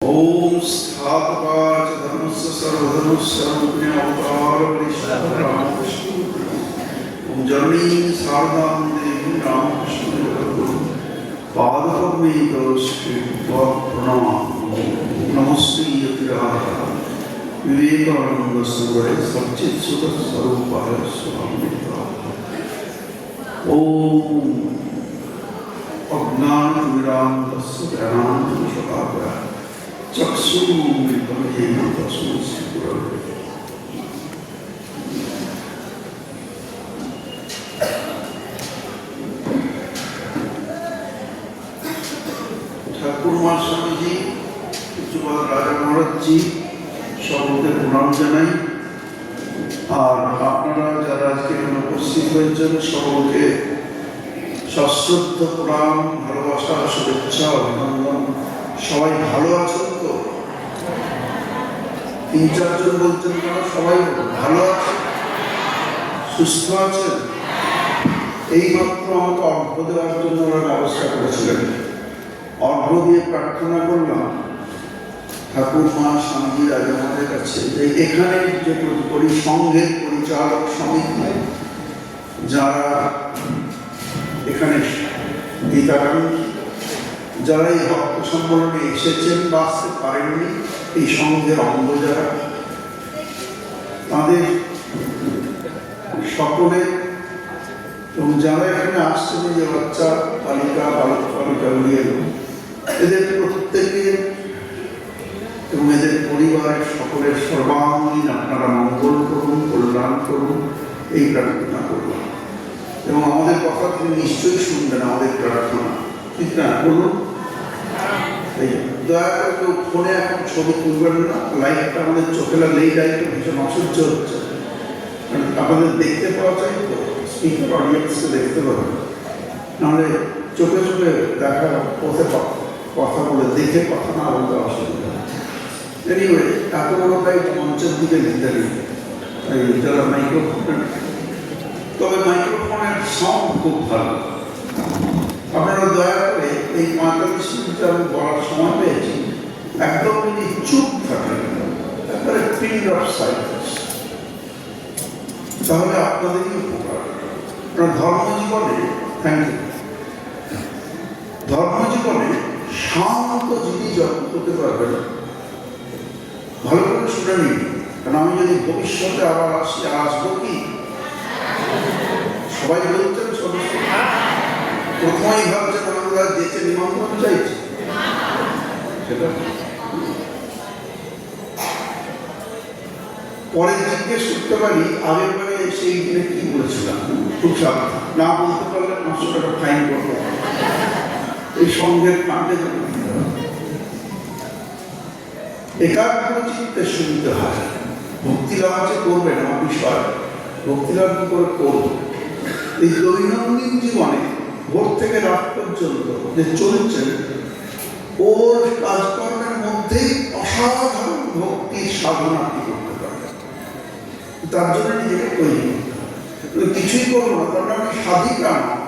ओम स्थापकाच धर्मस्य सर्वधर्मस्य रामकृष्ण ओम जननी शारदां देवी रामकृष्ण पादपद्मे प्रणाम नमस्ते यतिराज विवेकानंद सुंदर सच्चित सुख स्वरूपाय स्वामी ओम अज्ञान विरामस्य ज्ञानांशकाय चक्षुरुन्मिलितं येन तस्मै श्रीगुरवे ঠাকুর স্বামীজি পূজ্যপাদ রাজা মহারাজজি সকলকে প্রণাম জানাই। আর আপনারা যারা আজকে এখানে উপস্থিত হয়েছেন সকলকে সশ্রদ্ধ প্রণাম, ভালোবাসা, শুভেচ্ছা, অভিনন্দন। সবাই ভালো আছেন তো? তিন চারজন বলছেন কেন? সবাই ভালো আছে, সুস্থ আছেন? এইমাত্র আমাকে অর্ঘ্য দেওয়ার জন্য ওরা ব্যবস্থা করেছিলেন। অর্ঘ্য দিয়ে প্রার্থনা করলাম ঠাকুর স্বামীজি রাজা আমাদের কাছে যে এখানে যে সংঘের পরিচালক সমিতি যারা এখানে গীতাকান্ক্ষী, যারা এই ভক্ত সম্মেলনে এসেছেন বা আসতে পারেননি, এই সংঘের অঙ্গ যারা, তাদের সকলে এবং যারা এখানে আসছেন যে বাচ্চা বালিকা বালক বালিকা নিয়ে এদের প্রত্যেকের এবং এদের পরিবারের সকলের সর্বাঙ্গীন আপনারা মঙ্গল করুন, কল্যাণ করুন, এই প্রার্থনা করলাম। এবং আমাদের কথা তিনি নিশ্চয়ই শুনবেন, আমাদের প্রার্থনা, ঠিক না? বলুন। দয়া করে কেউ ফোনে এখন ছবি তুলবেন না, লাইটটা আমাদের চোখে লাগলে এই লাইটটা ভীষণ অসহ্য হচ্ছে। আপনাদের দেখতে পাওয়া যায় তো, স্পিকার অডিয়েন্সকে দেখতে পাবেন, নাহলে চোখে চোখে দেখা পথে কথা বলে দেখে কথা না বলতে অসুবিধা। এনিওয়ে, এত বড় লাইট মঞ্চের দিকে নিতে নেই যারা মাইক্রোফোন, তবে মাইক্রোফোনের সাউন্ড খুব ভালো। আপনারা দয়া করে এই 45 মিনিট আমি বলার সময় পেয়েছি, একদম যদি চুপ থাকে, তারপরে পিন অফ সাইলেন্স, তাহলে আপনাদেরই উপকার। আপনার ধর্মজীবনে, থ্যাংক ইউ, ধর্মজীবনে শান্ত যিনি যত্ন করতে পারবেন, ভালো করে শুনে নিন। কারণ আমি যদি ভবিষ্যতে আবার আসবো কি? সবাই বলছেন, সদস্য প্রথমেই ভাবছেন আমরা যেতে নিমন্ত্রণ চাইছি, সেটা পরে জিজ্ঞেস করতে পারি আগের বারে সেই দিনে কি বলেছিলাম, খুব সাবধান, না বলতে পারলে 500 টাকা ফাইন করবো। এই সঙ্গের কাণ্ডে একাগ্র চিত্তে শুনতে হয়। ভক্তিলাভ আছে করবেন, আমার বিষয় ভক্তিলাভ কি করে করব। এই দৈনন্দিন জীবনে ভোর থেকে রাত পর্যন্ত যে চলছেন, ওর কাজকর্মের মধ্যেই অসাধারণ ভক্তির সাধনা আপনি করতে পারবেন। তার জন্য নিজেকে তৈরি করতে হবে। কিছুই করবো না, কারণ আপনি সাধিকা নন,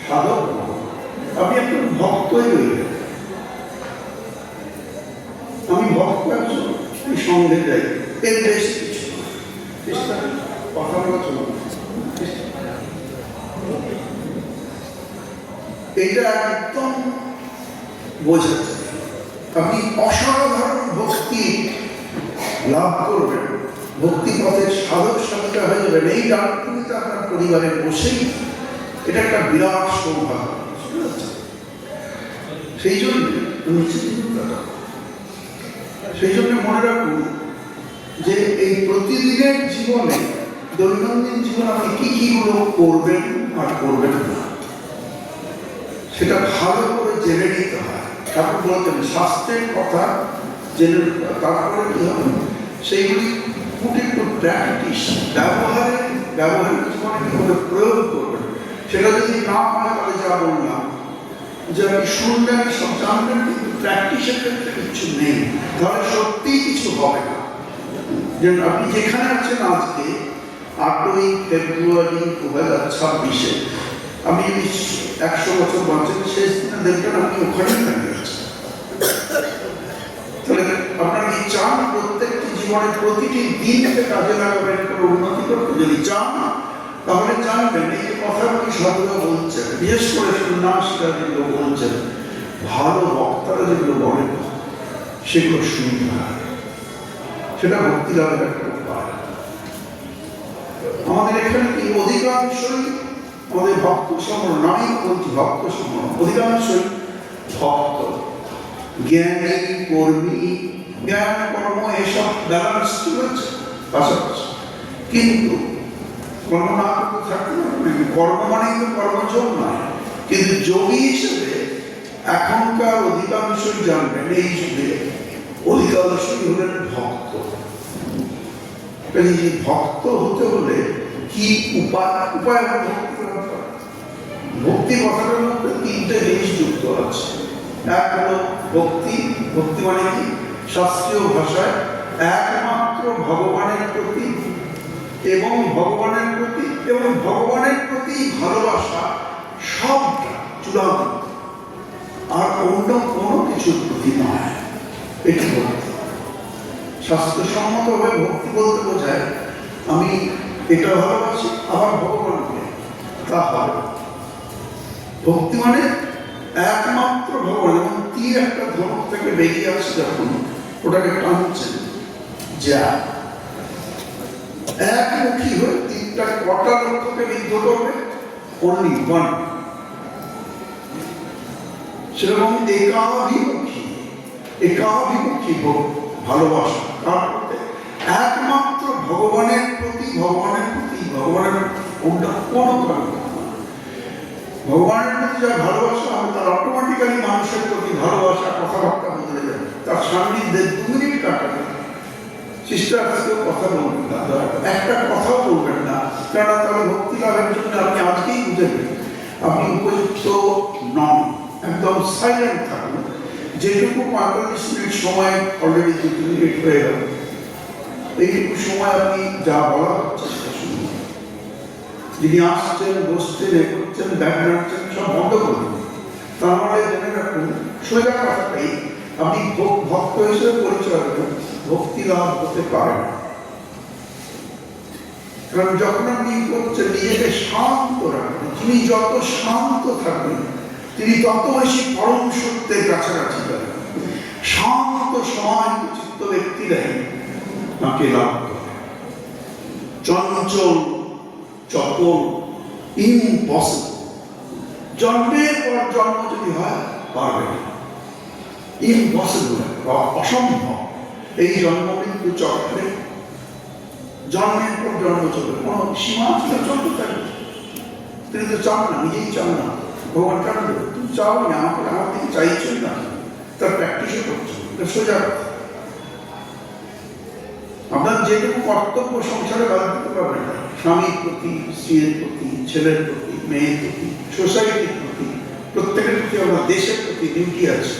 সাধক নন, আপনি একজন ভক্তই রইলেন। আমি ভক্ত একজন, এই সঙ্গে যাই, এর বেশ কিছু কথা বলা চলবে। এটা একদম বোঝা যায়। আপনি অসাধারণ ভক্তি লাভ করবেন, ভক্তি পথের সাধক সাধিকা হয়ে যাবেন। এই ডাক্তারিতে আপনার পরিবারে বসেই এটা একটা বিরাট সৌভাগ্য। সেই জন্য মনে রাখুন যে এই প্রতিদিনের জীবনে, দৈনন্দিন জীবনে আপনি কি কিগুলো করবেন আর করবেন না, সেটা ভালো করে জেনে নিতে হয়। ঠাকুর বলতেন স্বাস্থ্যের কথা জেনে নিতে হয়, তারপরে কি হবে সেইগুলি পুট ইনটু প্র্যাকটিস, ব্যবহারিক জীবনে কীভাবে প্রয়োগ করবেন। সেটা যদি না হয় তাহলে যা বললাম যে আপনি শুনলেন, সব জানলেন, কিন্তু প্র্যাকটিসের ক্ষেত্রে কিছু নেই, তাহলে সত্যিই কিছু হবে না। যেমন আপনি যেখানে আছেন আজকে 8ই ফেব্রুয়ারি 2026, আমি যদি 100 বছর বাঁচেন, শেষ দিনে দেখবেন আপনি ওখানেই দাঁড়িয়ে আছেন। জীবনের প্রতিটি দিনকে কাজে লাগাবেন করে উন্নতি করতে যদি চান, তাহলে জানবেন এই যে কথাগুলি সবগুলো বলছেন, বিশেষ করে সন্ন্যাসীরা যেগুলো বলছেন, ভালো বক্তারা যেগুলো বলেন সেগুলো শুনতে হয়। সেটা ভক্তি লাভের একটা উপায়। আমাদের এখানে কি অধিকাংশই আমাদের ভক্ত সমর্ণ, আমি বলছি ভক্ত সমর্ণ, অধিকাংশই ভক্ত, জ্ঞানী, কর্মী, জ্ঞান কর্ম এসব ব্যালেন্স চলেছে পাশাপাশি। কিন্তু কর্ম না করতে থাকতে পারবে, কর্ম মানেই তো কর্মযোগ নয়। কিন্তু যোগী হিসেবে এখনকার অধিকাংশই জানবেন এই যুগে অধিকাংশই হলেন ভক্ত। ভক্ত হতে হলে কি উপায় ভক্তি কথাটার মধ্যে তিনটে জিনিস যুক্ত আছে। এক হলো ভক্তি, ভক্তি মানে কি শাস্ত্রীয় ভাষায় একমাত্র ভগবানের প্রতি এবং ভগবানের প্রতি ভালোবাসা, সবটা চূড়ান্ত, আর অন্য কোনো কিছুর প্রতি নয়। এটি ভক্তি। শাস্ত্রসম্মতভাবে ভক্তি বলতে বোঝায় আমি এটা ভালোবাসি আবার ভগবানকে, তা হয় ভক্তি মানে একমাত্র ভগবান। এবং তীর একটা ধর্ম থেকে বেরিয়ে আসছে যখন ওটাকে টানছেন, যা একমুখী হয়ে তীরটা কটা লক্ষ্যকে বিদ্ধ করবে, অনলি ওয়ান। সেরকম একাভিমুখী ভালোবাসা, তার মধ্যে একমাত্র ভগবানের প্রতি অন্য কোনো কারণ। ভগবানের প্রতি যা ভালোবাসা হবে তার অটোমেটিক্যালি মানুষের প্রতি ভালোবাসা, কথাবার্তা বদলে যাবে। তার সান্নিধ্যে 2 মিনিট কাটাবে, সিস্টার আজকেও কথা বলবেন না, একটা কথাও বলবেন না, কেননা তাহলে ভক্তি লাভের জন্য আপনি আজকেই বুঝেবেন আপনি উপযুক্ত নন। একদম সাইলেন্ট থাকুন। যেটুকু 45 মিনিট সময় অলরেডি 2 মিনিট হয়ে গেল, এইটুকু সময় আপনি যা বলা হচ্ছে সেটা শুনুন। যিনি আসছেন, বসছেন, করছেন, ব্যাগ নাড়ছেন, সব বন্ধ করুন। তাহলে জেনে রাখুন সোজা কথাটাই, আপনি ভক্ত হিসেবে পরিচয় দেবেন, ভক্তি লাভ হতে পারে না। কারণ যখন আপনি করছেন নিজেকে শান্ত রাখবেন, যিনি যত শান্ত থাকবেন তিনি তত বেশি পরম সত্যের কাছাকাছি যাবেন। শান্ত সমাহিত চিত্ত ব্যক্তিরাই তাকে লাভ করে। চঞ্চল, চপল, ইম্পসিবল, জন্মের পর জন্ম যদি হয় পারবে না, ইম্পসিবল, অসম্ভব। এই জন্ম মৃত্যু চক্রে জন্মের পর জন্ম চলে, কোনো সীমা ছিল, চলতে থাকবে। তিনি তো চান না, নিজেই চান না। ভগবান কেন দেবে? তুমি চাও না, আমার দিকে চাইছই না, তার প্র্যাকটিসও করছো, সোজা আপনার যেটুকু কর্তব্য সংসারে বাদ দিতে পারবেন না, স্বামীর প্রতি, স্ত্রীর প্রতি, ছেলের প্রতি, মেয়ের প্রতি, সোসাইটির প্রতি, প্রত্যেকের প্রতি, আপনার দেশের প্রতি ডিউটি আছে,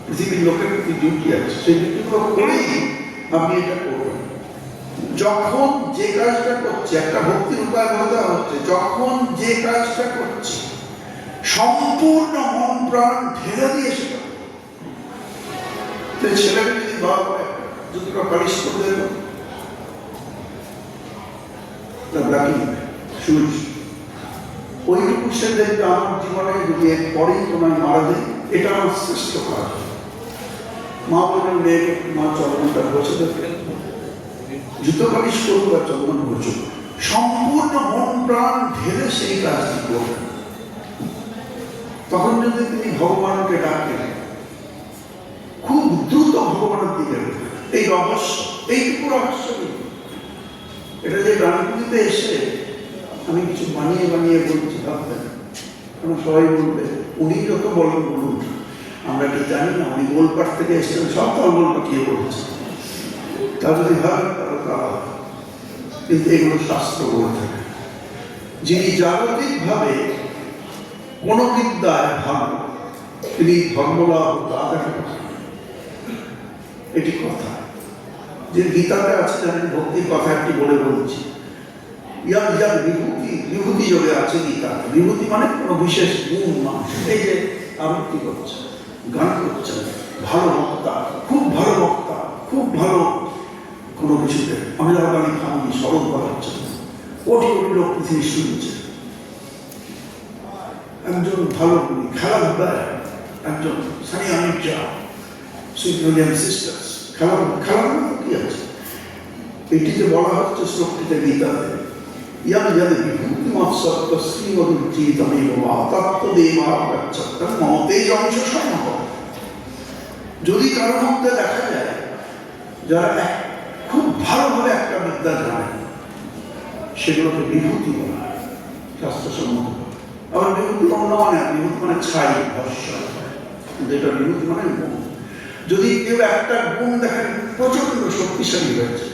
পৃথিবীর লোকের প্রতি ডিউটি আছে। সেই ডিউটিগুলো করেই আপনি এটা করবেন। যখন যে কাজটা করছে, একটা ভক্তির উপায় বলতে হচ্ছে, যখন যে কাজটা করছে সম্পূর্ণ মন প্রাণ ঢেলে দিয়ে সেটা, ছেলেকে যদি বাবা দুটো পালিশ করে দেব, ওইটুকু সে দেখবে আমার জীবনে যদি এর পরেই তোমায় মারা দেয়, এটা আমার শ্রেষ্ঠ কাজ। মা বললেন মেয়েকে, মা চন্দনটা বসে দেখবেন, জুতো পালিশ করবো বা চন্দন বসুক, সম্পূর্ণ মন প্রাণ ঢেলে সেই কাজটি করবেন। তখন যদি তিনি ভগবানকে ডাকেন, খুব দ্রুত ভগবানের দিকে এই রহস্য, এইটুকু রহস্য। এটা যে গানগুলিতে এসে আমি কিছু বানিয়ে বলছি ভাববেন, কারণ সবাই বলবে উনি যত বলেন বলুন, আমরা কি জানি না উনি গোলপাট থেকে এসেছেন, সব তলগোল পাঠিয়ে বলছে। তা যদি ভাবেন তাহলে তা, কিন্তু এগুলো শাস্ত্র বলে থাকে। যিনি জাগতিকভাবে কোন বিদ্যায় ভালো, তিনি ধর্মলাভ তাদের এটি কথা। যে গীতাতে আছে জানেন, ভক্তির কথা একটি বলে বলছি, বিভূতি যোগে আছে গীতা। বিভূতি মানে কোনো বিশেষ গুণ মানুষ। এই যে আবৃত্তি করছে, গান করছেন, ভালো বক্তা, খুব ভালো বক্তা, খুব ভালো কিছুতে আমিরাত আলী খানকে স্মরণ করা হচ্ছে, কোটি কোটি লোক পৃথিবী শুনছে। একজন ভালো খেলাধুলায় একজন Sania Mirza, sweet William sisters, খেলাধুলা কি আছে এটিতে বলা হচ্ছে শ্লোকটিতে গীতাতে, ইয়াদ ইয়াদ বিভূতি মৎসত্ব শ্রীমদুজ্জিতমেব বা তত্ত্বদেবা গচ্ছত্তম মমতেজ অংশ সম্ভব। যদি কারোর মধ্যে দেখা যায় যারা খুব ভালোভাবে একটা বিদ্যা জানে, সেগুলোকে বিভূতি বলা হয় শাস্ত্রসম্মত। আবার বিভূতি অন্য মানে, বিভূতি মানে ছাই ভস্য, যেটা বিভূতি মানে গুণ। যদি কেউ একটা গুণ দেখেন প্রচন্ড শক্তিশালী হয়েছে,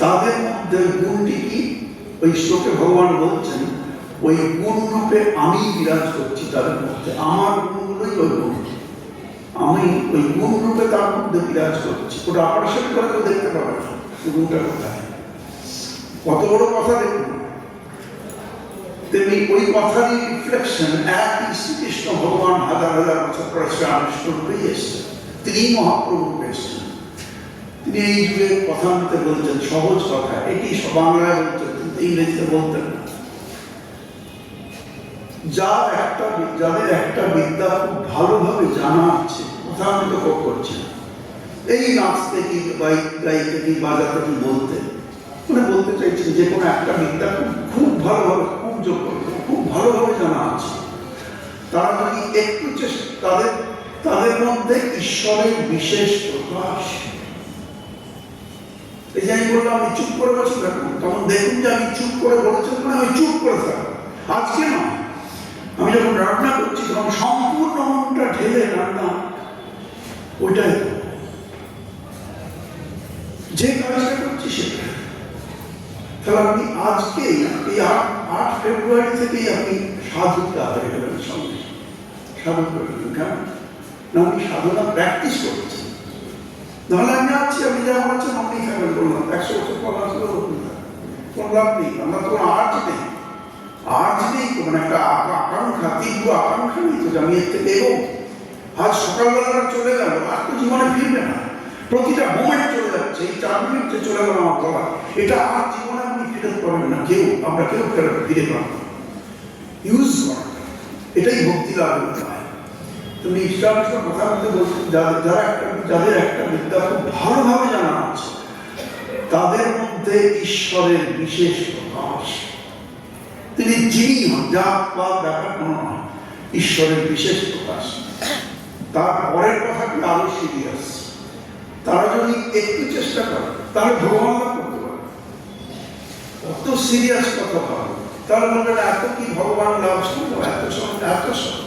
তাদের মধ্যে গুণটি কি? ওই শ্লোকে ভগবান বলছেন ওই গুণ রূপে আমি বিরাজ করছি তাদের মধ্যে, আমার গুণগুলোই ওই গুণ, আমি ওই গুণ রূপে তার মধ্যে বিরাজ করছি। ওটা অপারেশন করে কেউ দেখতে পাবে না গুণটা কোথায়। কত বড় কথা দেখুন। তেমনি ওই কথারই রিফ্লেকশন একই শ্রীকৃষ্ণ ভগবান হাজার হাজার বছর পরে শ্রীরামকৃষ্ণ রূপেই এসছেন, তিনি মহাপ্রভু এসছেন। তিনি এই যুগে কথা বলতে বলছেন সহজ কথা, এটি বাংলায় বলতেন কিন্তু ইংরেজিতে বলতেন না। যাদের একটা বিদ্যা খুব ভালোভাবে জানা আছে, কথামৃত করছে, এই নাচতে কি গাইতে কি বাজাতে কি বলতে, মানে বলতে চাইছেন যে কোনো একটা বিদ্যা খুব ভালোভাবে, খুব যোগ্য, খুব ভালোভাবে জানা আছে, তারা যদি একটু চেষ্টা, তাদের মধ্যে ঈশ্বরের বিশেষ প্রকাশ। এই যে আমি বললাম আমি চুপ করে বসে থাকুন, তখন দেখুন যে আমি চুপ করে বলেছি, মানে আমি চুপ করে থাকবো। আজকে নয়, আমি যখন রান্না করছি তখন সম্পূর্ণ মনটা ঢেলে রান্না ওইটাই, যে কাজটা করছি সেটা। তাহলে আপনি আজকেই এই 8 ফেব্রুয়ারি থেকেই আপনি সাধুতা হয়ে গেলেন, সঙ্গে সাধু করে গেলেন। কেন না আপনি সাধনা প্র্যাকটিস করছেন। নাহলে আমি আছি, আমি যেমন আছেন আপনি থাকবেন, বললাম 100 বছর পর আসলে কোন লাভ নেই। আমরা তো আজ নেই, মানে একটা আকাঙ্ক্ষা, তীব্র আকাঙ্ক্ষা নেই তো আমি এর থেকে এগো। আজ সকালবেলা চলে গেল, আর তো জীবনে ফিরবে না, প্রতিটা মোমেন্ট চলে যাচ্ছে। এই 4 মিনিট যে চলে গেল আমার বলা, এটা আর জীবনে আপনি ফিরতে পারবেন না, কেউ, আমরা কেউ ফিরে পাবো না। ইউজ করা, এটাই ভক্তি লাভের উপায়। তুমি ঈশ্বরের কথা বলতে বলছি, যাদের একটা বিদ্যা খুব ভালোভাবে জানা আছে, তাদের মধ্যে ঈশ্বরের বিশেষ প্রকাশ। তিনি যিনি হন, যা ব্যাপার কোনো নয়, ঈশ্বরের বিশেষ প্রকাশ। তারপরের কথাটি আরো সিরিয়াস। তারা যদি একটু চেষ্টা করে তাহলে ভগবান লাভ করতে পারে। অত সিরিয়াস কথা ভাবো, তাহলে বলবেন এত কি ভগবান লাভ শুনবো, এত সময় এত সময়।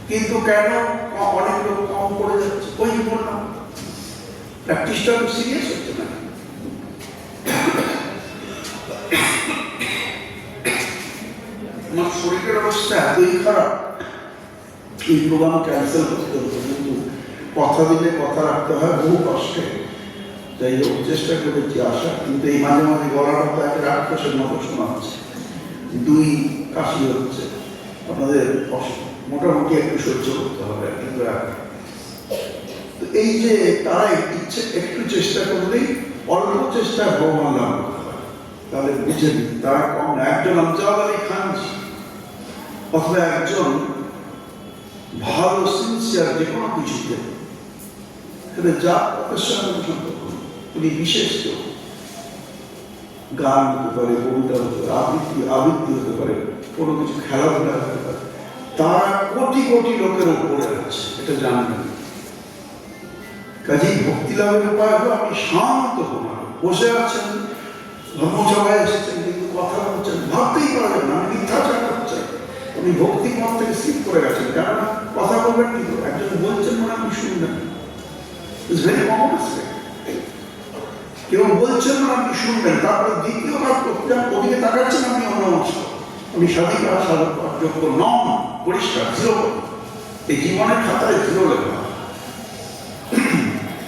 কিন্তু কেন অনেক লোক কম করে যাচ্ছে? ওই বললাম প্র্যাকটিসটা তো সিরিয়াস হচ্ছে না। আমার শরীরের অবস্থা এতই খারাপ, এই প্রোগ্রাম ক্যান্সেল করতে হতো, কিন্তু কথা দিলে কথা রাখতে হয় বহু কষ্টে। যাই হোক চেষ্টা করেছি আসা, কিন্তু এই মাঝে মাঝে গলাটা তাকে রাক্ষসের মতো শোনা হচ্ছে, 2 কাশি হচ্ছে। আপনাদের মোটামুটি একটু সহ্য করতে হবে। কিন্তু এই যে তারা ইচ্ছে একটু চেষ্টা করলেই, অল্প চেষ্টা ভগবান লাভ করতে পারে। তাহলে বুঝে নিন তারা কম না। একজন আমজাদ আলী খান অথবা একজন ভালো সিনসিয়ার যে কোনো কিছুতে, যা প্রফেশনাল সম্পর্ক, উনি বিশেষ কেউ, গান হতে পারে, কবিতা হতে পারে, আবৃত্তি হতে পারে, কোনো কিছু খেলাধুলা হতে পারে, তারা কোটি কোটি লোকের উপরে আছে, এটা জানবেন। কাজেই ভক্তি লাভের উপায় হলো আপনি শান্ত হন, বসে আছেন, ধর্মসভায় এসেছেন, কিন্তু কথা বলছেন, ভাবতেই পারবেন না আমি মিথ্যাচার করছি, আপনি ভক্তি মত থেকে স্লিপ করে গেছেন। কেননা কথা বলবেন কিন্তু একজন বলছেন মানে আপনি শুনবেন, কেউ বলছেন মানে আপনি শুনবেন। তারপরে দ্বিতীয় কাজ করতে যান, ওদিকে তাকাচ্ছেন আপনি অন্যমস্ত, আপনি স্বাধিকার যোগ্য নন, পরিষ্কার 0। এই জীবনের খাতায় 0 লেখা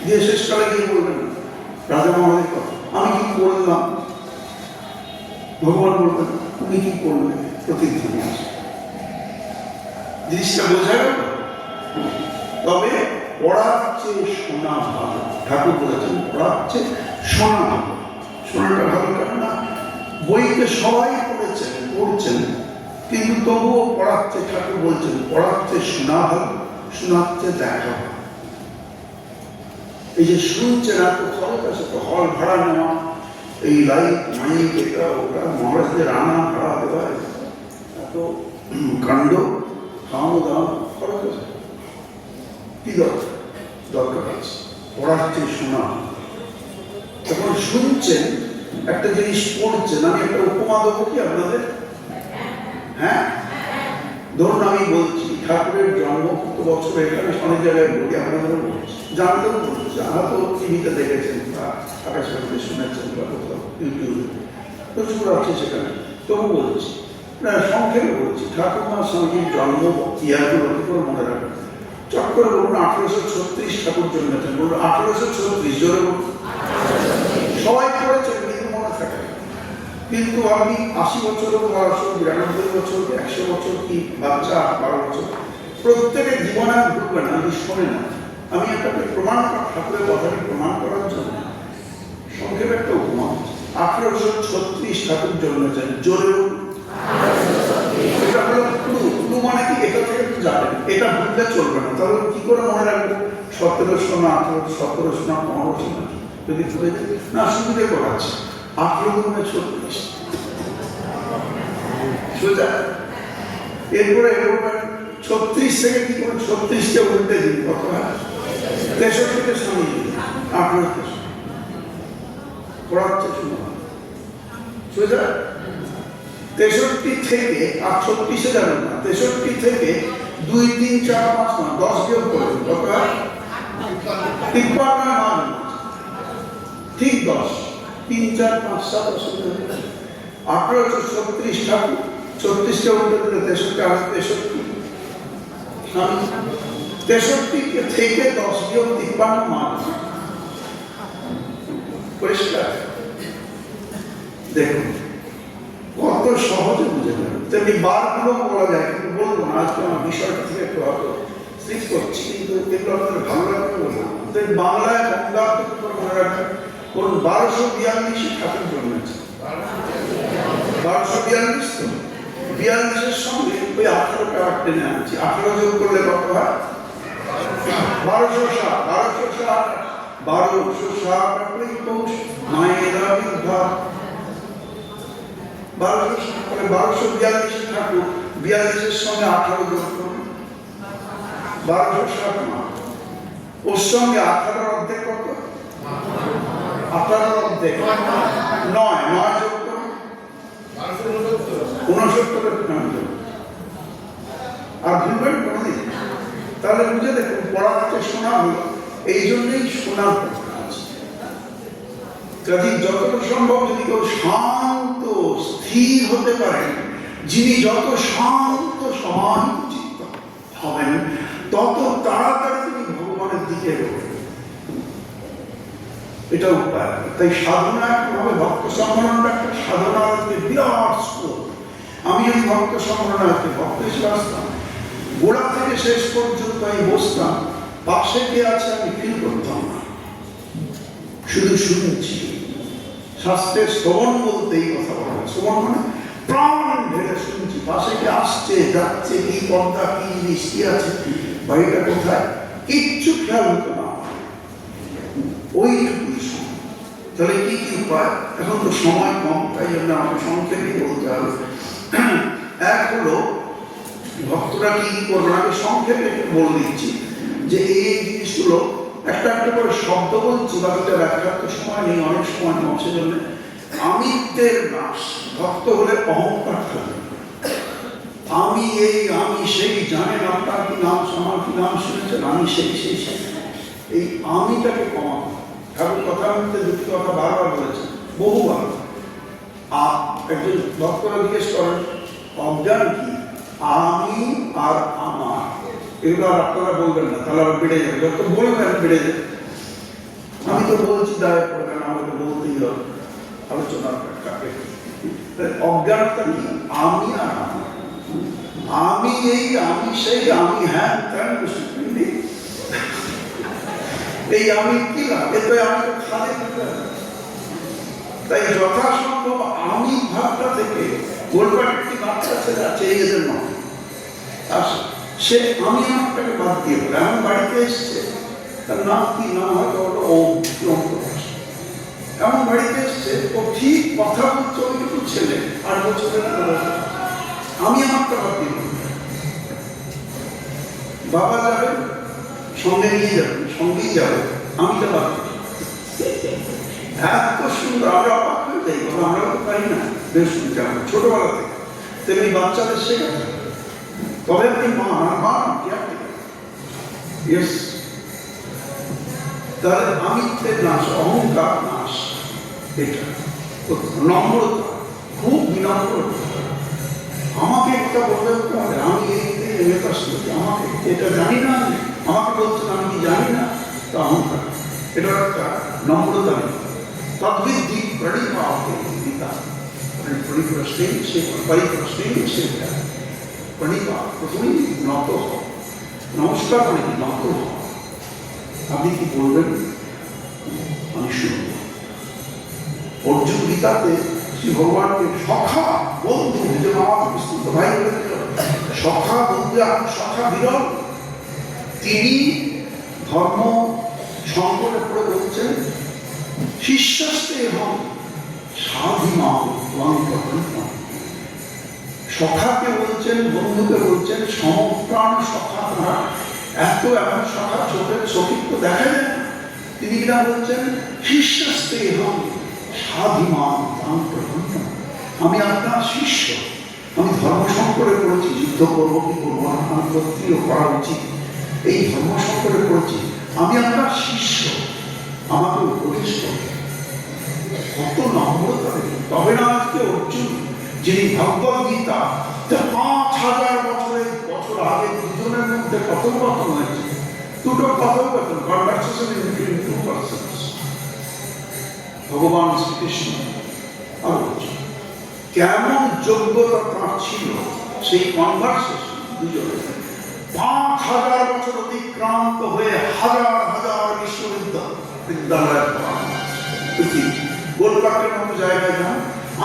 দিয়ে শেষকালে গিয়ে বলবেন রাজা মহারাজের কথা, আমি কি করলাম? ভগবান বলবেন তুমি কি করলে? প্রতিধ্বনি আসে, জিনিসটা বোঝা গেল। তবে পড়ার চেয়ে শোনা ভালো। ঠাকুর বলেছেন পড়ার চেয়ে শোনা ভালো। শোনাটা ভালো কেন না, বইতে সবাই পড়ছেন, কিন্তু তবুও পড়ার চেয়ে, ঠাকুর বলছেন পড়ার চেয়ে শোনা ভালো, শোনার চেয়ে দেখা ভালো। এই যে শুনছেন এত খরচ আছে, তো হল ভাড়া নেওয়া, এই লাইট মাইক এটা ওটা, মহারাজদের রান্না ভাড়া দেওয়া, এত কাণ্ড, খাওয়ানো দাওয়া খরচ আছে। কি দরকার আছে? পড়ার চেয়ে শোনা। যখন শুনছেন একটা জিনিস পড়ছেন, আমি একটা উপমা দেবো কি আপনাদের? হ্যাঁ, ধরুন আমি বলছি ঠাকুরের জন্ম কত বছর, এখানে অনেক জায়গায় বলি, আপনাদেরও বলছি, জানতেও বলছি, যারা তো টিভিতে দেখেছেন বা আকাশবাণীতে শুনেছেন বা কোথাও ইউটিউবে প্রচুর আছে সেখানে, তবু বলছি না, সংক্ষেপে বলছি। ঠাকুরমা স্বামীজির জন্ম ইয়ারগুলো কি করে মনে রাখবেন? চট করে বলুন 1836 ঠাকুর জন্মেছেন, বলুন 1836, জোরে বলুন। সবাই করেছেন কিন্তু মনে থাকে। কিন্তু আপনি 80 বছরও বয়স, 92 বছর, 100 বছর, কি বাচ্চা 12 বছর, প্রত্যেকের জীবনে আর ভুলবে না, আমি শোনে না। আমি এটাকে প্রমাণ, ঠাকুরের কথাটি প্রমাণ করার জন্য সংক্ষেপে একটা উপমা। 1836 ঠাকুর জন্মেছেন, জোরে বলুন। এটা হলো ক্লু, মানে কি? এটা থেকে একটু যাবেন, এটা ভুললে চলবে না। তাহলে কি করে মনে রাখবো 1700 না 1800 না 1500 না, যদি ভুলে না, শুধু দিয়ে করাচ্ছে 1836 সোজা। এরপরে 36 থেকে কি করে 36কে উল্টে দিন, কত হয়? 63কে শুনিয়ে দিন, 18 পড়াচ্ছে শুনো সোজা। 63 থেকে আর 36-এ যাবেন না, 63 থেকে 2, 3, 4, 5 না 10 বিয়োগ করবেন, কত হয়? 53 মান ঠিক 10, 3, 4, 5, 7, 1836 ঠাকুর, 36কে উল্টে দিলে 63 আর 63, 63 থেকে 10 বিয়োগ 53 মান পরিষ্কার। দেখুন কত সহজে বুঝে যাবে। তেমনি বারগুলো বলা যায়, কিন্তু বলবো না, আজকে আমার বিষয়টা থেকে একটু হয়তো স্লিপ করছি, কিন্তু এগুলো আপনাদের ভালো লাগবে বলবো। বাংলায় গঙ্গা থেকে মনে রাখবেন, কোন 1242 ঠাকুর জন্মেছে, 1242 তো 42-এর সঙ্গে ওই 18টা টেনে আনছি, 18 যোগ করলে কত হয়? 1260 মায়েরা বিধবা 1242 ঠাকুর, 42-এর সঙ্গে 18 যোগ করুন, 1260 মান। ওর সঙ্গে 18 অর্ধেক কত? 18 অর্ধেক 9 যোগ করুন, 69 আর ভুলবেন কোনদিন। তাহলে বুঝে দেখুন পড়াতে শোনা হলো, এই জন্যই শোনার দরকার আছে। কাজে যতটা সম্ভব যদি কেউ শান্ত স্থির হতে পারেন, যিনি যত শান্ত সমাহিত হবেন, তত তাড়াতাড়ি তিনি ভগবানের দিকে এগোবেন। এটা উপায়। তাই সাধনা হবে, ভক্ত সম্মেলনটা একটা সাধনার বিরাট স্কোপ। আমি যদি ভক্ত সম্মেলনে ভক্ত হিসেবে আসতাম, গোড়া থেকে শেষ পর্যন্ত আমি বসতাম, পাশে কে আছে আমি ফিল করতাম না, শুধু শুনছি। শাস্ত্রের শ্রবণ বলতে এই কথা বলা হয়, শ্রবণ মানে প্রাণ ঢেলে শুনছি, পাশে কে আসছে যাচ্ছে, কি পর্দা, কি জিনিস, কি আছে, বাড়িটা কোথায়, কিচ্ছু খেয়াল হতো না, ওইটুকুই শুন। তাহলে কি কি উপায়? এখন তো সময় কম, তাই জন্য আমাকে সংক্ষেপে বলতে হবে। এক হলো ভক্তরা কি কি করবে, আমি সংক্ষেপে বলে দিচ্ছি যে এই জিনিসগুলো একটা একটা করে শব্দ বলছি, বাকিটা ব্যাখ্যার তো সময় নেই, অনেক সময় নেই, সেজন্য আমিত্বের নাশ। ভক্ত হলে অহংকার থাকবে, আমি এই আমি সেই, জানেন আপনার কি নাম, আমার কি নাম শুনেছেন, আমি সেই সেই সেই, এই আমিটাকে কমাবো। ঠাকুর কথার মধ্যে দুটি কথা বারবার বলেছেন, বহুবার। আর একজন ভক্তরা জিজ্ঞেস করেন অজ্ঞান কি, আমি আর আমার, এগুলো আর আপনারা বলবেন না, তাহলে আবার বেড়ে যাবে, যত বলবেন বেড়ে যাবে। আমি তো বলছি দয়া করে, কারণ আমাকে বলতেই হবে, আলোচনার অজ্ঞানটা কি, আমি আর আমার, আমি এই আমি সেই, আমি হ্যাঁ তেন এই আমি কি লাভ? এ তো আমি তো খালি ফেলে। তাই যথাসম্ভব আমি ভাবটা থেকে গোলপাট একটি বাচ্চা ছেলে আছে এদের নয়, সে আমি আমারটাকে বাদ দিয়ে বলে আমার বাড়িতে এসছে, তার নাম কি নাম হয়তো হলো ওম প্রকাশ, এমন বাড়িতে এসছে ও ঠিক কথা বলছে ওইটুকু ছেলে 8 বছরের, আমি আমারটা বাদ দিয়ে বাবা যাবেন সঙ্গে নিয়ে যাবেন, সঙ্গেই যাবে, আমি তো বাদ এত সুন্দর। আমরা অবাক হয়ে যাই, আমরাও তো পারি না বেশ শুনতে, আমরা ছোটবেলা থেকে তেমনি বাচ্চাদের শেখাতে হবে। তবে আপনি মা তাহলে আমিত্বের নাশ, অহংকার নাশ, এটা নম্রতা, খুব বিনম্র। আমাকে একটা বলতে হবে, আমি এই আমাকে এটা জানি না, আমাকে বলছেন আমি কি জানি না, তা অহংকার। এটা একটা নম্রতা নেই। তদ্বিদ্ধি প্রণিপাতে গীতা, প্রণিপা প্রথমেই নত, নমস্কার মানে কি? নত। আপনি কি বলবেন আমি শুনব। অর্জুন গীতাতে শ্রী ভগবানকে সখা বন্ধু, নিজের মামাকে বিস্তৃত ভাই বলে দিল, সখা বন্ধু, এখন সখা বিরল। তিনি ধর্ম সংকটে পড়ে বলছেন শিষ্যস্তে এবং স্বাধীমা। সখাকে বলছেন, বন্ধুকে বলছেন সমপ্রাণ সখা। তারা এত এমন সখা চোখের সখিত্ব দেখা যায় না। তিনি কিনা বলছেন শিষ্যস্তে এবং স্বাধীমা। আমি আপনার শিষ্য, আমি ধর্ম সংকটে পড়েছি, যুদ্ধ করবো কি করবো না, আমার কর্তৃত্ব করা উচিত, এই ধর্ম সংকটে পড়েছি, আমি আপনার শিষ্য, আমাকে উপদেশ করবে। কত নম্রতা! তবে না আজকে অর্জুন, যিনি ভগবদ গীতা 5000 বছর আগে দুজনের মধ্যে কথোপকথন হয়েছে, দুটো কথোপকথন, কনভারসেশন বিটুইন টু পারসনস, ভগবান শ্রীকৃষ্ণ আর অর্জুন। কেমন যোগ্যতা তাঁর ছিল সেই কনভারসেশন দুজনের। 5000 বছর অতিক্রান্ত হয়ে হাজার হাজার বিশ্ববিদ্যালয়ের পৃথিবী গোলপাটের মতো জায়গায় যান,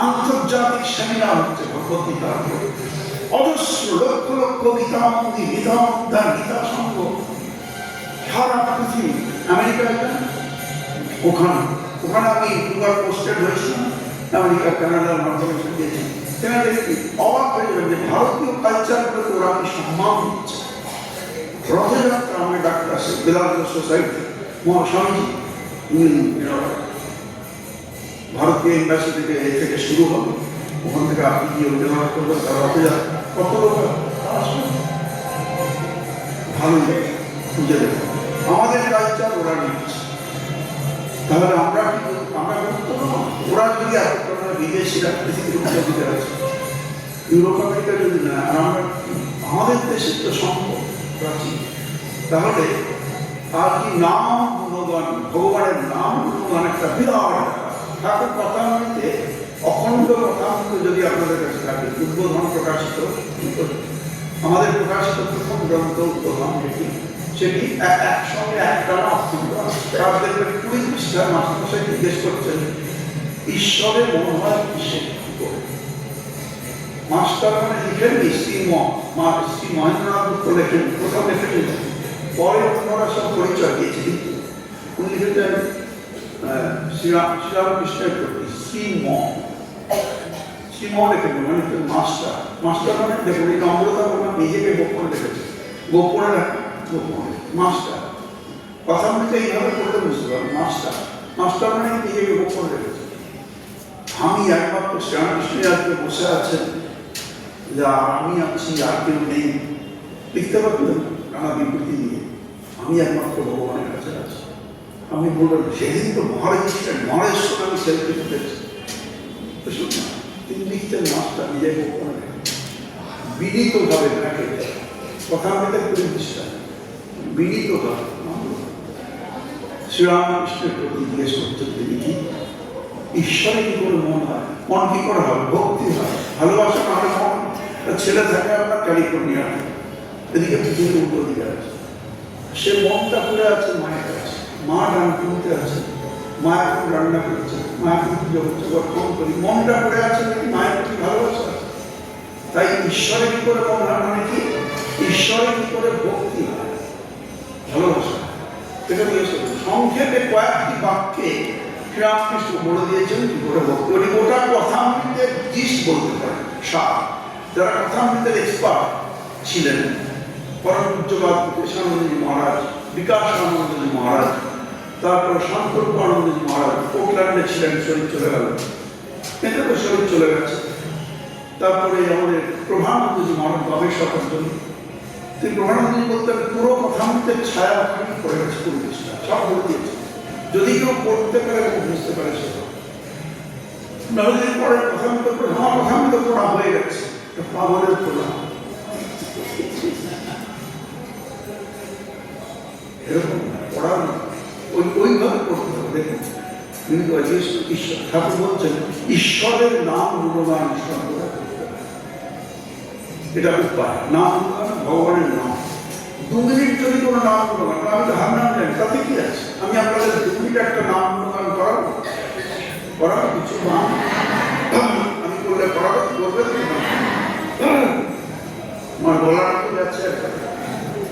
আন্তর্জাতিক সেমিনার হচ্ছে ভগবদ্গীতার, অজস্র লক্ষ লক্ষ গীতা মন্দির, গীতা উদ্যান, গীতা সংঘ, সারা পৃথিবী। আমেরিকায় যান, ওখানে আমি দুবার পোস্টেড হয়েছিলাম, আমেরিকা কানাডার মাধ্যমে গিয়েছি। সেখানে দেখি অবাক হয়ে যাবে যে ভারতীয় কালচারগুলোকে ওরা কি সম্মান দিচ্ছে। রথযাত্রা আমি ডাক্তার আছে বেদান্ত সোসাইটি, মহাস্বামীজি ভারতীয় এম্বাসি থেকে শুরু হবে, ওখান থেকে আপনি গিয়ে উদ্যোগ করবেন, তার রথযাত্রা কত লোক আসবে, ভালো লাগে খুঁজে দেবে। আমাদের কালচার ওরা নিচ্ছে, তাহলে আমরা কি আমরা গুরুত্ব দেবো? ওরা যদি এত বিদেশিরা পৃথিবীর উদ্যোগীদের আছে, ইউরোপ আমেরিকা যদি না, আর আমরা আমাদের দেশের তো সম্ভব প্রাচীন, তাহলে আর কি নাম গুণগান, ভগবানের নাম গুণগান একটা বিরাট ঠাকুর কথামৃতে অখণ্ড কথামৃত যদি আপনাদের কাছে থাকে, উদ্বোধন প্রকাশিত, আমাদের প্রকাশিত প্রথম গ্রন্থ উদ্বোধন যেটি, সেটি একসঙ্গে একটানা অখণ্ড। তার দেখবেন 20 পৃষ্ঠার মাস্টারমশাই জিজ্ঞেস করছেন ঈশ্বরের মনে হয় কিসে কি করে। মাস্টার মানে লিখেননি শ্রী মহেন্দ্রনাথ গুপ্ত লেখেন, প্রথম লেখেন, পরে অন্যরা সব পরিচয় দিয়েছে, কিন্তু উনি লিখেছেন শ্রীরামকৃষ্ণের প্রতি শ্রীম লেখেন, মানে মাস্টার। মাস্টার মানে দেখুন এই নম্রতা বললাম, নিজেকে গোপন রেখেছে, গোপনে রাখা, গোপন মাস্টার। কথা বলতে এইভাবে করতে বুঝতে পারবেন, মাস্টার মাস্টার মানে নিজেকে গোপন রেখেছে। আমি একমাত্র শ্রীরামকৃষ্ণ আজকে বসে আছেন, যা আমি আছি, আর কেউ নেই, লিখতে পারবেন নানা বিবৃতি দিয়ে, আমি একমাত্র ভগবানের কাছে আছি। আমি বললাম সেদিন তো মহারাজেশ্বর আমি সেলফি তুলেছি, তিনি লিখতেন মাস্টার নিজেকে গোপন রেখেছে, বিনীতভাবে তাকে কথা বলতে খুবই বিশ্বাস, বিনীতভাবে শ্রীরামকৃষ্ণের প্রতি জিজ্ঞেস করতে, তিনি কি ঈশ্বরে কি করে মন হয়? মন কি করে হবে? ভক্তি হয়, ভালোবাসা না হলে মন। ছেলে থাকে আপনার ক্যালিফোর্নিয়াতে, এদিকে পৃথিবীর উত্তর দিকে আছে, সে মনটা ঘুরে আছে মায়ের কাছে, মা ডান কিনতে আছে, মা এখন রান্না করছে, মা এখন পুজো করছে, ফোন করি, মনটা পড়ে আছে নাকি মায়ের প্রতি ভালোবাসা আছে। তাই ঈশ্বরে কি করে মন হয়, মানে কি ঈশ্বরে কি করে ভক্তি হয়, ভালোবাসা। এটা বলেছে সংক্ষেপে কয়েকটি বাক্যে শ্রীরামকৃষ্ণ বলে দিয়েছেন কি করে ভক্তি। উনি গোটা কথামৃতের জিষ্ট বলতে পারেন, সার। যারা কথামৃতের এক্সপার্ট ছিলেন, পরম পূজ্যপাদ বিকাশানন্দজি মহারাজ, বিকাশানন্দজি মহারাজ, তারপর শান্তরূপানন্দজি মহারাজ পোর্টল্যান্ডে ছিলেন, শরীর চলে গেল, এতে তো শরীর চলে গেছে। তারপরে আমাদের প্রভানন্দজি মহারাজ গবেষকের জন্য, তিনি প্রভানন্দজি বলতেন পুরো কথামৃতের ছায়া ওখানে পড়ে গেছে, পরিবেশটা সব বলে দিয়েছে। যদি কেউ পড়তে পারে এবং বুঝতে পারে সে নাহলে পরে কথামৃত পড়ে, আমার কথামৃত পড়া হয়ে গেছে, পাগলের পড়া এরকম পড়া ওইভাবে পড়তে হবে। দেখুন ঈশ্বর ঠাকুর বলছেন ঈশ্বরের নাম গুণগান সর্বদা করতে হবে, এটা উপায়। নাম গুণগান ভগবানের নাম। 2 মিনিট যদি কোনো নাম গুণগান, আমি তো হার নাম জানি, তাতে কি আছে? আমি আপনাদের 2 মিনিট একটা নাম গুণগান করাবো কিছু নাম আমি করলে পড়াবো, করবে আমার গলাটা তো যাচ্ছে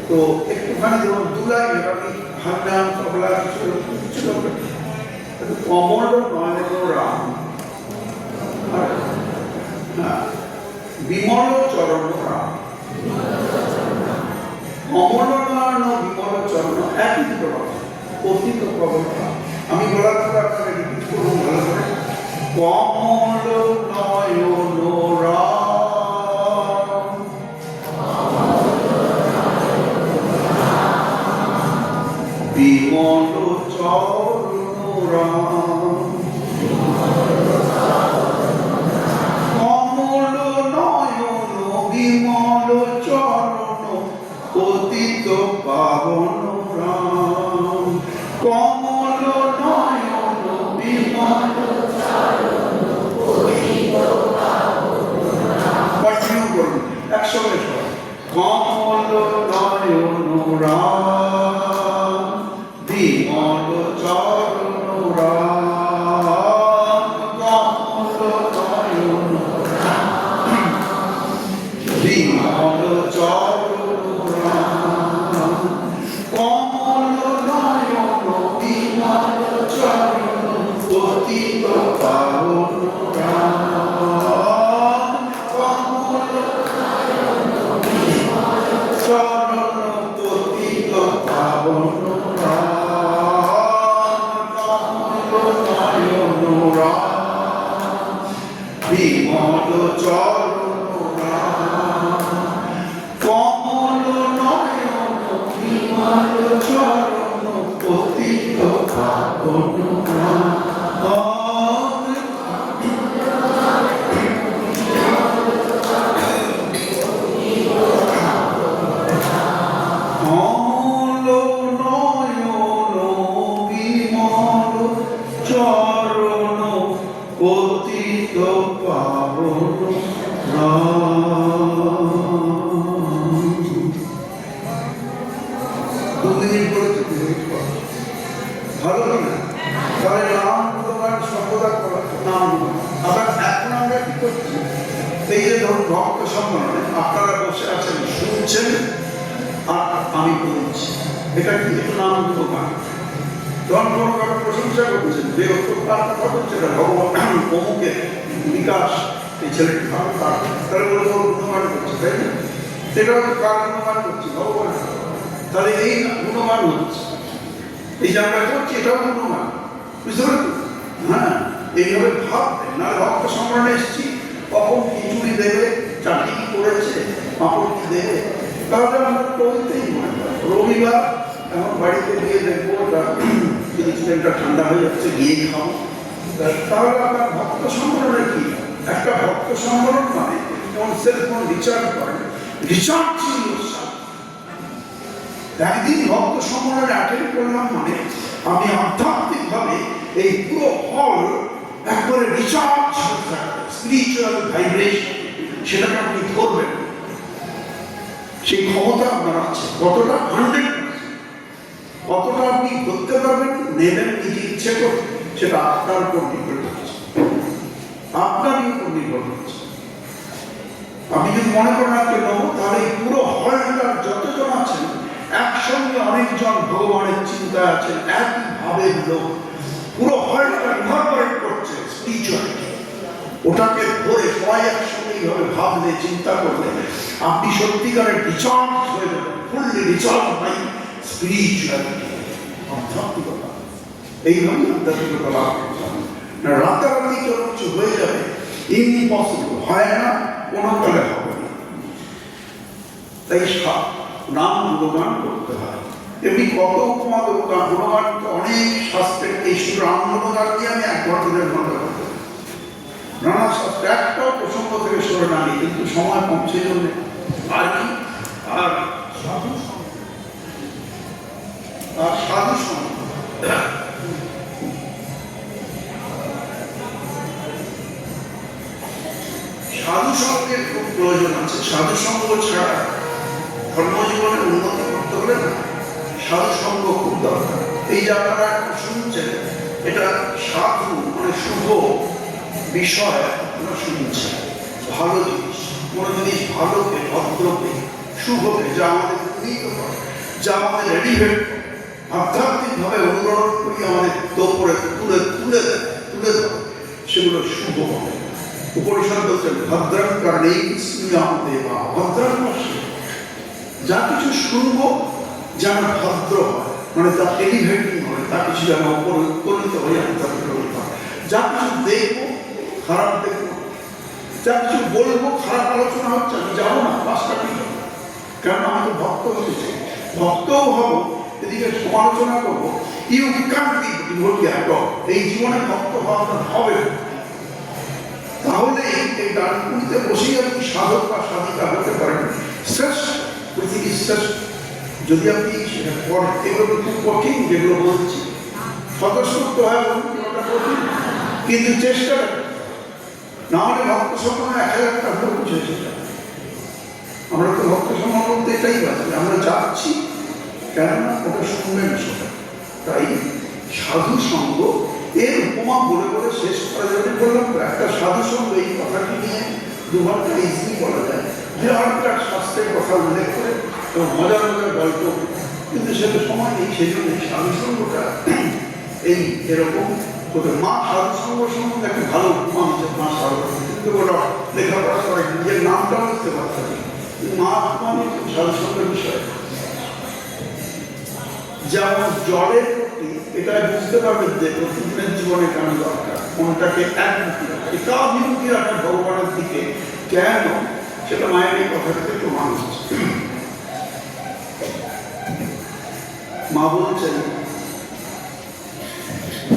তো একটুখানি ধরুন 2 লাইন আমি হান্নাম তবলা কিছু করবে। কমল নয়ন রাম, বিমল চরণ রাম, কমল নয়ন বিমল চরণ, একই দুটো কথা, পতিত প্রবল রাম। আমি বলার পর আপনারা রিপিট করুন ভালো করে। কমল নয়ন রাম, বিমল চরণ রাম, কমল নয়ন বিমল চরণ পতিত পাবন রাম, কমল নয়ন বিমল চরণ পতিত পাবন রাম। কন্টিনিউ করুন একসঙ্গে সবাই। কমল নয়ন রাম, বিমল চরণ রাম, কমল নয়ন বিমল চরণ রাম, কমল নয়ন বিমল চরণ পতিত পাবন রাম, কমল নয়ন বিমল চরণ পতিত পাবন রাম, কমল নয়ন রাম, বিমল চরণ রাম, কমল নয়ন বিমল চরণ পতিত পাবন রাম। ভালো না? তাহলে নাম গুণগান সর্বদা করা, নাম আবার এখন আমরা কি করছি, এই যে ধরুন ভক্ত সম্মেলনে আপনারা বসে আছেন, শুনছেন আর আমি বলছি, এটা কি একটু নাম গুণগান। তখন কোনো কারো প্রশংসা করছেন যে তার কথা বলছে এটা ভগবান অমুকের বিকাশ, এই ছেলেটি ভালো কাজ, তাহলে বলবো গুণগান করছে, তাই না? সেটা হচ্ছে কার গুণগান করছি, ভগবান। তাহলে এই গুণগান হচ্ছে, এই যে আমরা করছি এটাও গুণগান, বুঝতে পারছি? হ্যাঁ, এইভাবে ভাববেন। না ভক্ত সম্মেলনে এসেছি, কখন খিচুড়ি দেবে, চাটনি কি করেছে, পাঁপড় কি দেবে, তাহলে আমরা টইতেই মনে হয় রবিবার এখন বাড়িতে গিয়ে দেখবো যদি চিকেনটা ঠান্ডা হয়ে যাচ্ছে গিয়ে খাও। তাহলে আপনার ভক্ত সম্মেলনে কি একটা ভক্ত সম্মেলন মানে যেমন সেলফোন রিচার্জ করেন, রিচার্জ ছিল একদিন ভক্ত সম্মেলনে অ্যাটেন্ড করলাম মানে আমি আধ্যাত্মিকভাবে এই পুরো হল একবারে রিচার্জ স্পিরিচুয়াল ভাইব্রেশন, সেটাকে আপনি ধরবেন, সেই ক্ষমতা আপনার আছে। কতটা? 100%। কতটা আপনি করতে পারবেন নেবেন নিজে ইচ্ছে করে, সেটা আপনার উপর নির্ভর করছে, আপনারই উপর নির্ভর করছে। আপনি যদি মনে করেন আজকে নেবো, তাহলে এই পুরো হলটার যতজন আছেন একসঙ্গে অনেকজন ভগবানের চিন্তায় আছেন, একই ভাবের লোক, পুরো হলটা ইনভরমেট করছে স্পিরিচুয়ালিটি। ওটাকে ধরে সবাই একসঙ্গে এইভাবে ভাবলে, চিন্তা করলে আপনি সত্যিকারের রিচার্জ হয়ে যাবেন, ফুললি রিচার্জ বাই স্পিরিচুয়ালিটি, আধ্যাত্মিকতা। এইভাবেই আধ্যাত্মিকতা লাভ করতে হবে। রাতারাতি কেউ কিছু হয়ে যাবে ইম্পসিবল, হয় না, কোনো কালে হবে না। তাই নাম গুণগান করতে হয়। এমনি কত উপমা গুণগান তো অনেক শাস্ত্রের, এই শুধু রাম গুণগান দিয়ে আমি 1 ঘন্টা 1.5 ঘন্টা করতে পারি। নানা শাস্ত্র একটাও প্রসঙ্গ থেকে সরে না নিই, কিন্তু সময় কম, সেই জন্য আর কি, আর সাধু সঙ্গ, সাধু সঙ্গের খুব প্রয়োজন আছে। সাধু সঙ্গ ছাড়া ধর্মজীবনে উন্নতি করতে হলে না, সাধু সঙ্গ খুব দরকার। এই যে আপনারা এখন শুনছেন, এটা সাধু মানে শুভ বিষয় আপনারা শুনছেন, ভালো জিনিস, কোনো জিনিস ভালোকে, ভদ্রকে, শুভকে, যা আমাদের উন্নীত করে, যা আমাদের এলিভেট করে, আধ্যাত্মিকভাবে অনুকরণ করি, আমাদের তোপরে তুলে তুলে তুলে দেয়, সেগুলো শুভ হবে। উপনিষদ বলছেন ভদ্রং কর্ণেই স্মৃয়াম দেবা, ভদ্রং যা কিছু শুনবো যেন ভদ্র হয়, মানে তা এলিভেটিং হয়, তা কিছু যেন উপনীত হয়ে আধ্যাত্মিক হয়। যা কিছু দেখবো খারাপ দেখবো, যা কিছু বলবো খারাপ আলোচনা হচ্ছে আমি যাবো না, বাসটা কি যাবো, কারণ আমি তো ভক্ত হতে চাই, ভক্তও হবো, এদিকে সমালোচনা করবো। You can't be devotee at all. এই জীবনে ভক্ত হওয়া আপনার হবে না। তাহলে এই ডানকুনিতে বসেই আপনি সাধক বা সাধিকা হতে পারেন, শ্রেষ্ঠ, পৃথিবীর শ্রেষ্ঠ। যদি আপনি এগুলো খুব কঠিন, যেগুলো বলছি স্বতঃস্ফূর্ত হয় কঠিন, কিন্তু চেষ্টা না হলে ভক্ত সম্মান 1000টা ভুল বুঝেছে। আমরা তো ভক্ত সম্মান বলতে এটাই বাকি, আমরা যাচ্ছি, কেননা ওটা শুনবেন সবাই। তাই সাধু সঙ্গ এর উপমা বলে বলে শেষ করা যাবে। বললাম একটা সাধু সঙ্গ, এই কথাটি নিয়ে 2 ঘন্টা ইজিলি বলা যায়, যে আরেকটা শাস্ত্রের কথা উল্লেখ করে এবং মজার মজার গল্প, কিন্তু সেটা সময় নেই। সেই জন্য এই সাধু সঙ্গটা এই এরকম তোদের মা সাধু সঙ্গ সম্বন্ধে একটা ভালো উপমা হচ্ছে। মা সাধু, কিন্তু ওরা লেখাপড়া করে নিজের নামটাও লিখতে পারছে না, মা মানে সাধু সঙ্গের বিষয়। যেমন জলের প্রতি এটা বুঝতে পারবেন যে প্রতিদিনের জীবনে কেন দরকার, কোনটাকে একমুখী রাখা, একাভিমুখী রাখা ভগবানের দিকে কেন, সেটা মায়ের এই কথাটাকে প্রমাণ হচ্ছে। মা বলছেন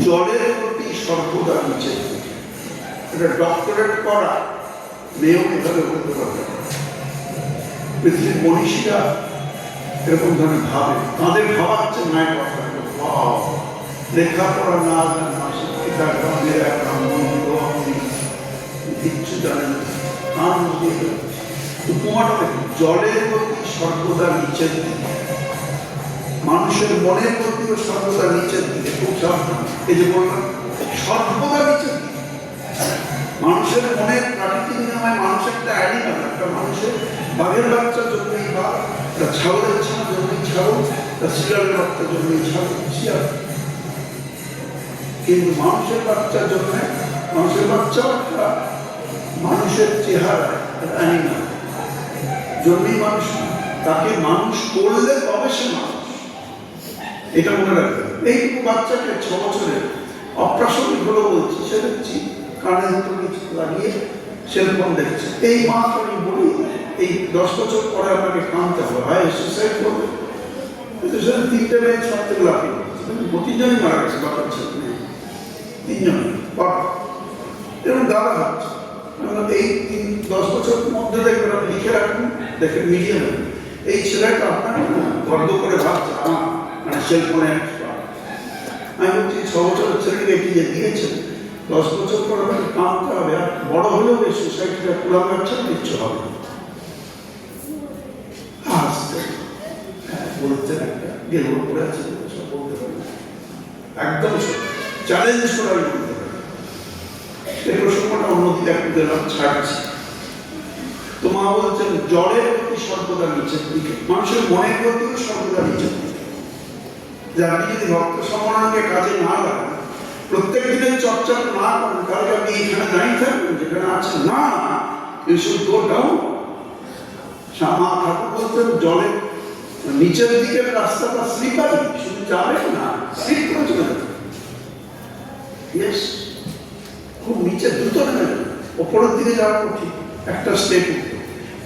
জলের প্রতি সর্বদা নিচে, এটা ডক্টরেট করা মেয়েও এভাবে বলতে পারবে। পৃথিবীর মনীষীরা এরকম ধরনের ভাবে, তাদের ভাবা হচ্ছে মায়ের কথা, লেখাপড়া না জানা, শিক্ষিতা গ্রামের এক ব্রাহ্মণ কিচ্ছু জানেন, উপমাটা দেখুন, জলের প্রতি সর্বদা নিচের দিকে, মানুষের মনের প্রতিও সর্বদা নিচের দিকে, খুব সাবধান। এই যে বললাম সর্বদা নিচের দিকে, মানুষের মনের প্রাকৃতিক নিয়মে মানুষ একটা অ্যানিমাল, একটা মানুষের বাঘের বাচ্চার জন্যই বাঘ, তার ছাগলের ছানা জন্যই ছাগল, তার শিয়ালের বাচ্চার জন্যই শিয়াল। কিন্তু মানুষের বাচ্চার জন্য, মানুষের বাচ্চাও একটা মানুষের চেহারা, অ্যানিমাল জন্যই মানুষ, তাকে মানুষ করলে তবে সে মানুষ, এটা মনে রাখবেন। এইটুকু বাচ্চাকে 6 বছরের অপ্রাসঙ্গিক হলো বলছি, সে দেখছি কানে লাগিয়ে সেলফোন দেখছে। এই মা আমি বলি এই 10 বছর পরে আপনাকে কানতে হবে, হয় সুসাইড করবে, কিন্তু সেটা 3টে মেয়ে 6 থেকে লাফিয়ে 3জনই মারা গেছে, বাবার ছেলে 3জনই এবং দাদা হচ্ছে। এই 10 বছরের মধ্যে দেখবেন, আপনি লিখে রাখুন, দেখেন মিডিয়ামে এই ছেলেটা আপনার গর্ব করে ভাবছে আমার মানে সেলফোনে। আমি বলছি 6 বছরের ছেলেকে এটি যে দিয়েছেন, 10 বছর পর আমাকে কামতে হবে, আর বড় হলেও এই সোসাইটিটা পুরান যাচ্ছে, কিচ্ছু হবে না। আসতে বলতে একটা গেল পড়ে আছে, একদম চ্যালেঞ্জ করার বলতে পারি। এই প্রসঙ্গটা অন্যদিকে একটু দিলাম, ছাড়ছি। তো মা বলছেন জলের গতি সর্বদা নিচের দিকে, মানুষের মনের গতিও সর্বদা নিচের দিকে। যে আপনি যদি ভক্ত সমানকে কাজে না লাগান, প্রত্যেক দিনের চর্চা না করেন, তাহলে আপনি এখানে দাঁড়িয়ে থাকবেন যেখানে আছেন না, ইউ শুড গো ডাউন। মা ঠাকুর বলতেন জলের নিচের দিকের রাস্তাটা স্লিপারি, শুধু যাবেন না, স্লিপ করে চলে যাবেন। ইয়েস, খুব নিচে দ্রুত নেমে যাবে, ওপরের দিকে যাওয়া কঠিন, একটা স্টেপ উঠবে,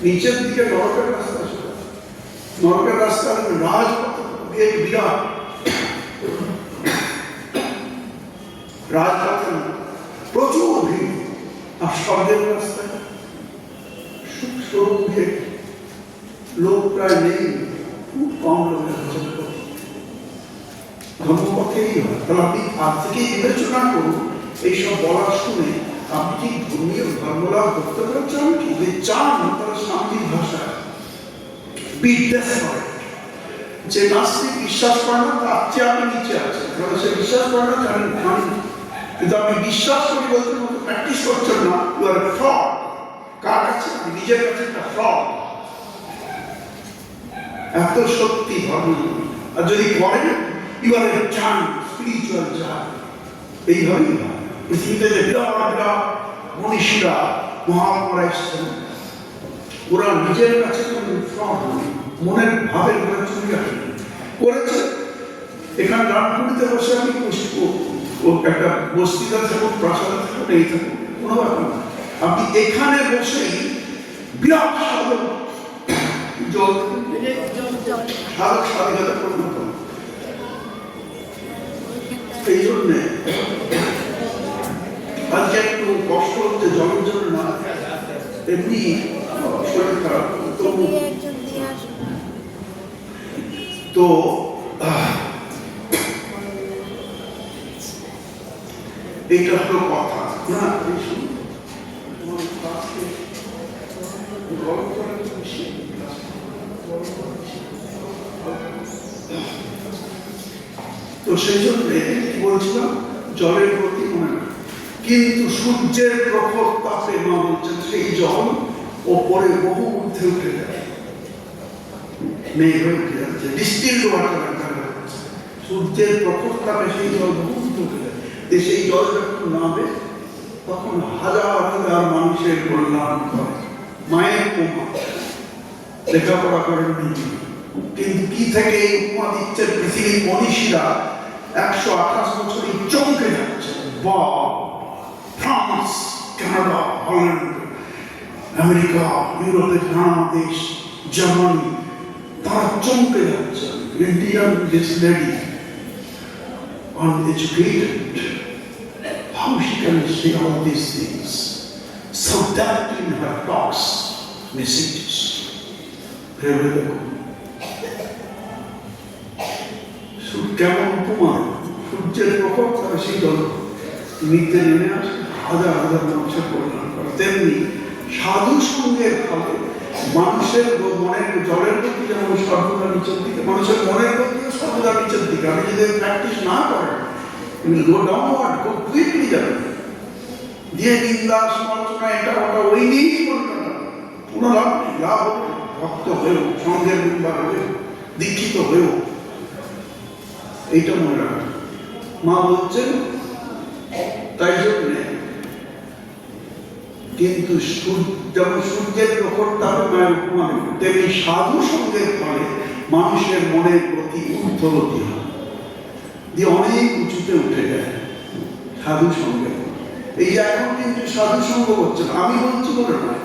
নিচের দিকে নরকের রাস্তা ছিল। নরকের রাস্তা রাজপথ বিরাট, রাজপথে প্রচুর ভিড়, আর স্বর্গের রাস্তায় সুখ লোক প্রায় নেই, খুব কম লোকের ধর্মপথেই হয়। তাহলে আপনি আজ থেকেই বিবেচনা করুন, এইসব বলা শুনে আপনি কি ধর্মীয় ধর্মলাভ করতে পারছেন কি? যদি চান তাহলে শান্তির ভাষায় বিদ্বেষ করে, যে নাস্তিক বিশ্বাস করে না তার চেয়ে আপনি নিচে আছেন, কারণ সে বিশ্বাস করে না জানেন, কিন্তু আপনি বিশ্বাস করি বলতে মতো প্র্যাকটিস করছেন না, ইউ আর ফ্রড। কার কাছে? নিজের কাছে একটা ফ্রড। এত সত্যি ধর্ম, আর যদি করেন ইউ আর এ চান স্পিরিচুয়াল চান। এইভাবেই হয় পৃথিবীতে যে বিরাট বিরাট মনীষীরা মহাত্মারা এসছেন, ওরা নিজের কাছে কোনো ফ্রড নেই, মনের ভাবের ঘরে চুরি আসেন করেছে। এখানে রামপুরিতে বসে আমি একটা বস্তিতে থাকুন, প্রাসাদে থাকুন, এই থাকুন, কোনো ব্যাপার না। আপনি এখানে বসেই বিরাট সাধক স্বাধীনতা পরিণত। এই জন্যে আজকে একটু কষ্ট হচ্ছে জলের জন্য, না এমনি শরীর খারাপ। তো এইটা হলো কথা না। তো সেই জন্য বলছিলাম জলের প্রতি মনে না, কিন্তু সূর্যের প্রখর তাপে মা বলছেন সেই জল ওপরে বহু ঊর্ধ্বে উঠে যায়, মেঘ হয়ে উঠে যাচ্ছে, ডিস্টিল্ড ওয়াটার। সূর্যের প্রখর তাপে সেই জল বহু ঊর্ধ্বে উঠে যায়। সেই জল যখন নামে তখন হাজার হাজার মানুষের কল্যাণ করে। মায়ের উপমা লেখাপড়া করেন কিন্তু কি থেকে এই উপমা দিচ্ছে পৃথিবীর মনীষীরা 128 বছরই চমকে যাচ্ছে। ফ্রান্স, কানাডা, হল্যান্ড, আমেরিকা, ইউরোপের নানা দেশ, জার্মানি, তারা চমকে যাচ্ছে। Indian this lady uneducated, how she can say all these things so that in her talks, messages, কেমন উপমান, সূর্যের প্রকোপ তারা সেই জল নিতে নেমে আসে, হাজার হাজার মানুষের কল্যাণ করে। তেমনি সাধু সঙ্গের ফলে মানুষের মনের জলের প্রতি যেমন সর্বদা নিচের দিকে, মানুষের মনের প্রতিও সর্বদা নিচের দিকে। আপনি যদি প্র্যাকটিস না করেন, তুমি গো ডাউনওয়ার্ড, খুব কুইকলি যাবেন। যে নিন্দা সমালোচনা এটা ওটা ওই নিয়েই করবেন না, কোনো লাভ নেই। লাভ হবে ভক্ত হয়েও, সঙ্গের মেম্বার হয়েও, দীক্ষিত হয়েও। এইটা মনে রাখবেন। মা বলছেন তাই জন্যে কিন্তু যেমন সূর্যের প্রখর তাপে মায়ের উপমা, তেমনি সাধু সঙ্গের ফলে মানুষের মনের প্রতি ঊর্ধ্বগতি হয়, দিয়ে অনেক উঁচুতে উঠে যায় সাধু সঙ্গে। এই যে এখন কিন্তু সাধু সঙ্গ হচ্ছে না, আমি বলছি বলে নয়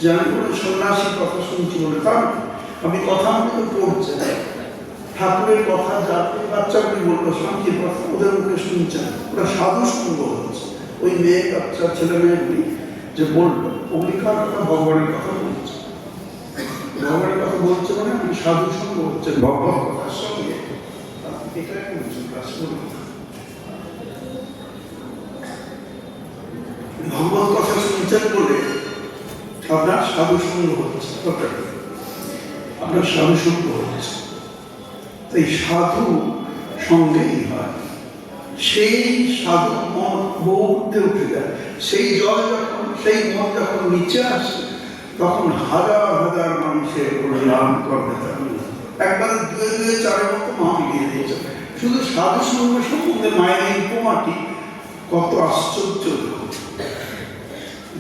যে আমি কোনো সন্ন্যাসীর কথা শুনছি বলে, কারণ আমি কথা মতো পড়ছে ঠাকুরের কথা, জাতির বাচ্চাগুলি বললো শান্তির কথা, ওদের মুখে শুনছেন, ওরা সাধু সঙ্গ হচ্ছে। ওই মেয়ে বাচ্চা ছেলে মেয়েগুলি যে বললো, ওগুলি কার কথা? ভগবানের কথা বলছে। ভগবানের কথা বলছে মানে আপনি সাধু সঙ্গ হচ্ছেন ভগবানের কথার সঙ্গে। এটাই বলছেন ভগবত কথা শুনছেন বলে আপনার সাধু সঙ্গ হচ্ছে, আপনার সাধু সঙ্গ হচ্ছে। এই সাধু সঙ্গেই হয়, সেই সাধু মন বহু ঊর্ধ্বে উঠে যায়। সেই জল যখন, সেই মন যখন নিচে আসে, তখন হাজার হাজার মানুষের কল্যাণ করবে। একবার দুয়ে দুয়ে চারের মতো মা মিলিয়ে দিয়েছে। শুধু সাধু সঙ্গ সম্বন্ধে মায়ের এই উপমাটি কত আশ্চর্য,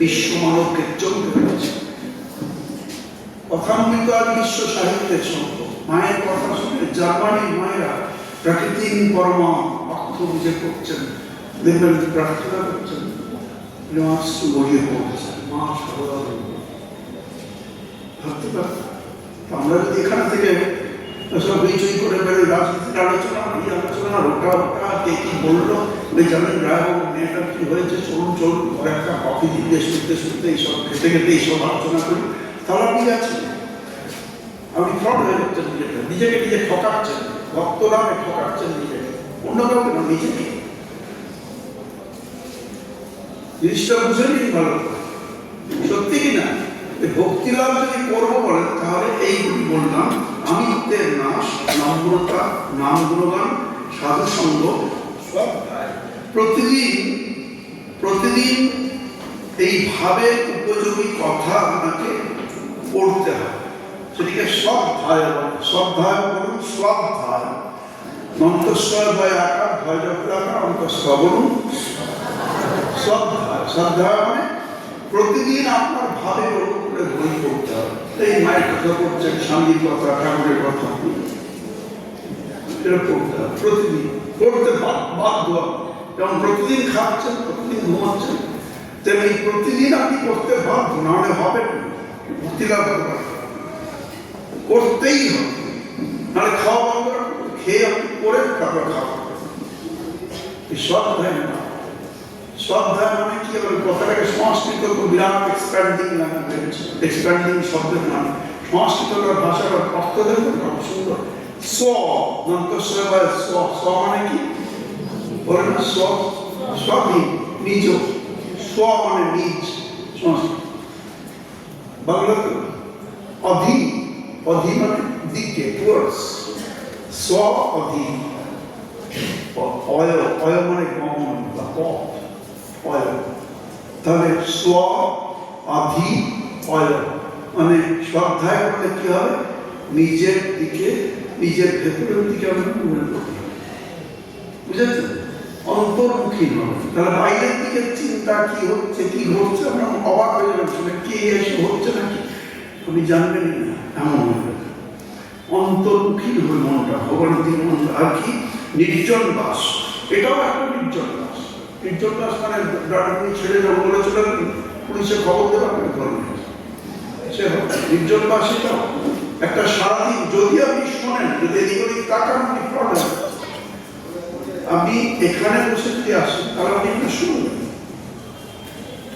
বিশ্ব মানবকে চমকে দিয়েছে। কথামৃত আর বিশ্ব সাহিত্যের সম্পদ। মায়ের কথা শুনে জার্মানির মায়েরা প্রাকৃতিক পরমা অর্থ বুঝে করছেন, দেখবেন প্রার্থনা করছেন, গড়িয়ে পড়ছেন মা সর্বদা। ভাবতে পারতাম আমরা যদি এখান থেকে সব হইচই করে বেরোই, রাজনীতির আলোচনা, এই আলোচনা, ওটা ওটা কে কি বললো, ওই জানেন রায়বাবু মেয়েটা কি হয়েছে, চলুন চলুন পরে একটা কফি দিতে শুনতে শুনতে এইসব খেতে খেতে এইসব আলোচনা করি, তাহলে আপনি যাচ্ছেন, আপনি ফ্রড হয়ে যাচ্ছেন, নিজেকে নিজে ঠকাচ্ছেন, ভক্তরামে ঠকাচ্ছেন নিজেকে, অন্য কাউকে না, নিজেকে। জিনিসটা বুঝে নিন ভালো, সত্যি কিনা ভক্তি লাভ যদি করবো বলেন, তাহলে এইগুলি বললাম, আমিত্বের নাশ, নম্রতা, নাম গুণগান, সাধু সঙ্গ, প্রতিদিন প্রতিদিন এই ভাবের উপযোগী কথা আপনাকে পড়তে হবে। সেটিকে স্বাধ্যায় বলে, স্বাধ্যায় বলুন, স্বাধ্যায়, নন্তস্বয় ভয় আকার, ভয় যথাকার, অন্তঃস্বর বলুন স্বাধ্যায়। স্বাধ্যায় মানে প্রতিদিন আপনার ভাবের উপরে বই পড়তে হবে। এই মায়ের কথা পড়ছেন, স্বামীর কথা, ঠাকুরের কথা, এটা পড়তে হবে প্রতিদিন, পড়তে বাধ্য। যেমন প্রতিদিন খাচ্ছেন, প্রতিদিন ঘুমাচ্ছেন, তেমনি প্রতিদিন আপনি করতে বাধ্য, না হলে হবে না, মুক্তি লাভ করতেই হবে, নাহলে খাওয়া বন্ধ রাখুন, খেয়ে আপনি করে তারপর খাওয়া। স্বাধ্যায় না, স্বাধ্যায় মানে কি হবে, কথাটাকে সংস্কৃত বিরাট এক্সপ্যান্ডিং ল্যাঙ্গুয়েজ, এক্সপ্যান্ডিং শব্দের মানে সংস্কৃত ভাষার অর্থ দেখুন কত সুন্দর। স্ব নন্তস্বয় বা স্ব, স্ব মানে কি বলে না, স্ব স্বাধীন, নিজ, স্ব মানে নিজ, সংস্কৃত। বাংলাতে অধি, অধি মানে দিকে, টুয়ার্ডস, স্ব অধি, অয়, অয় মানে গমন বা পথ, অয়। তাহলে স্ব অধি অয় মানে শ্রদ্ধায় করলে কি হবে, নিজের দিকে, নিজের ভেতরের দিকে আমরা মনে করি, বুঝেছেন, অন্তর্মুখী নয়। তাহলে বাইরের দিকে চিন্তা কি হচ্ছে, কি ঘটছে, আমরা অবাক হয়ে যাবেন, শুনে কি এসে হচ্ছে নাকি আপনি জানবেন না, এমন হবে। অন্তর্মুখী হবে মনটা, ভগবান দিকে মন। আর কি নির্জন বাস, এটাও একটা নির্জন বাস। নির্জন বাস মানে আপনি ছেড়ে জঙ্গলে চলে গেলেন, পুলিশে খবর দেওয়া আপনি ধরবেন, সে নির্জন বাস। এটাও একটা সারাদিন যদি আপনি শোনেন, যদি এদিক ওদিক তাকান, আপনি পড়েন, আপনি এখানে বসে যদি আসেন, তাহলে আপনি একটু শুনবেন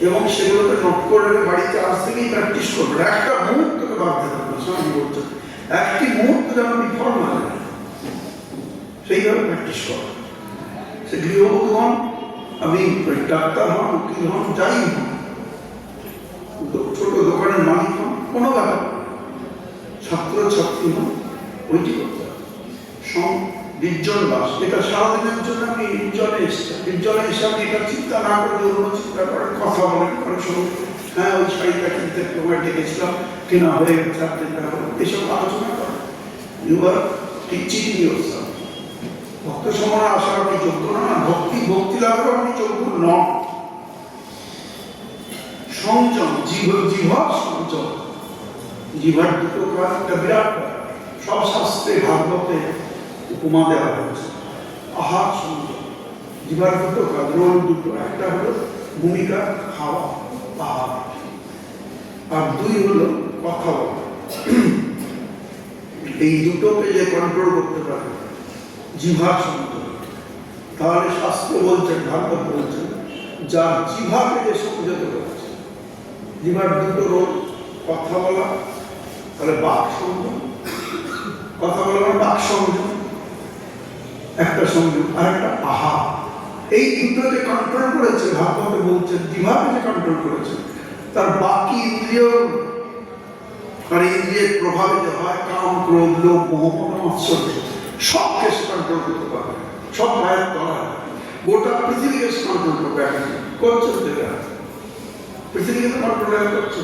এবং সেগুলোকে নোট করে বাড়িতে আজ থেকেই প্র্যাকটিস করবেন। একটা মুহূর্তকে বাদ দিতে হবে, স্বামী বলছেন, একটি মুহূর্ত যেন বিফল না যায়, সেইভাবে প্র্যাকটিস করেন। সে গৃহবধূ হন, আপনি ডাক্তার হন, উকিল হন, যাই হন, ছোট দোকানের মালিক হন, কোনো ব্যাপার, ছাত্র ছাত্রী হন, ওইটি করতে হবে। নির্জন বাস, এটা সারাদিনের জন্য আপনি নির্জনে এসেছেন, নির্জনে এসে আপনি এটা চিন্তা না করে অন্য চিন্তা করেন, কথা বলেন, অনেক সময় হ্যাঁ ওই শাড়িটা কিনতে তোমায় ডেকেছিলাম, কেনা হয়ে গেছে, এসব আলোচনা করেন। You are teaching yourself. ভক্ত সমানে আসার আপনি যোগ্য না, ভক্তি, ভক্তি লাভের আপনি যোগ্য নন। সংযম, জিভার সংযম, জিভার দুটো কাজ, একটা বিরাট সব শাস্ত্রে ভাগবতে উপমা দেওয়া হয়েছে। আহার সংযম, জিভার দুটো কাজ, রোল দুটো, একটা হলো ভূমিকা খাওয়া, আহার, আর দুই হলো কথা বলা। এই দুটোকে যে কন্ট্রোল করতে পারে, জিভার সংযম, তাহলে শাস্ত্র বলছেন, ভাগবত বলছেন, যার জিভাকে যে সংযত করেছে, জিভার দুটো রোল, কথা বলা, তাহলে বাক সংযম, কথা বলা মানে বাক সংযম একটা সংযম, আর একটা আহা। এই দুটো যে কন্ট্রোল করেছে, ভাগবতে বলছেন, জিভাকে যে কন্ট্রোল করেছে, তার বাকি ইন্দ্রিয়, আর ইন্দ্রিয়ের প্রভাবে যে হয় কাম, ক্রোধ, লোভ, মোহ, মাৎসর্য, সবকে কন্ট্রোল করতে পারবে, সব মায়ের তলা। পৃথিবীকে কন্ট্রোল করবে, করছে পৃথিবীকে কন্ট্রোল করছে।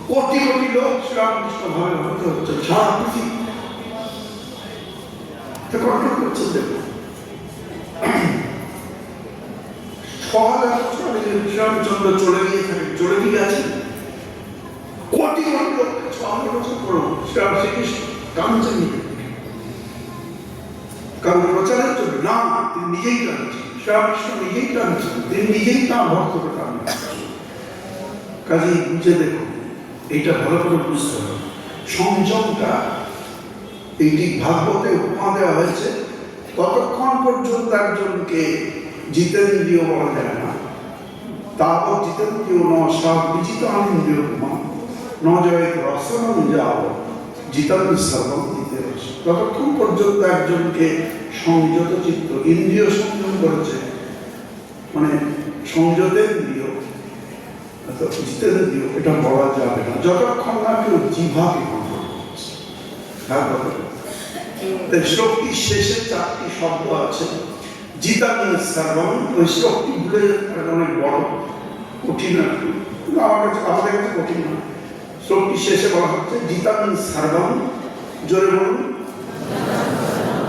কোটি কোটি লোক শ্রীরামকৃষ্ণ ভাবে ভক্ত হচ্ছে, সারা পৃথিবী কন্ট্রোল করছে। দেখুন ৬,০০০ বছর আগে শ্রীরামচন্দ্র চলে গিয়ে থাকে, চলে গিয়ে আছে কোটি কোটি লোক ৬,০০০ বছর পর শ্রীকৃষ্ণ কাঞ্চন নিতে, কারণ প্রচারের জন্য না, তিনি নিজেই টানছেন, শ্রীরামকৃষ্ণ নিজেই টানছেন, তিনি নিজেই তাঁর ভক্তকে টানছেন। কাজেই বুঝে দেখুন, এইটা ভালো করে বুঝতে হবে। সংযমটা এইটি ভাগবতে উপমা দেওয়া হয়েছে, ততক্ষণ পর্যন্ত একজনকে জিতেন্দ্রিয় বলা যায় না, তারপর জিতেন্দ্রিয় নব বিজিত আনন্দ্রিয় উপমা নজয় রসনম যাও জিতান সর্বম জিতে রস। ততক্ষণ পর্যন্ত একজনকে সংযত চিত্ত, ইন্দ্রিয় সংযম করেছে, মানে সংযতেন্দ্রিয় জিতেন্দ্রিয়, এটা বলা যাবে না যতক্ষণ না কেউ জিভাকে কন্ট্রোল করছে। তাই শ্লোকটির শেষে ৪টি শব্দ আছে, জিতান সর্বম। ওই শ্লোকটি ভুলে অনেক বড়, কঠিন, আমাদের কাছে কঠিন না। শ্লোকটি শেষে বলা হচ্ছে জিতান সর্বম, জোরে বলুন,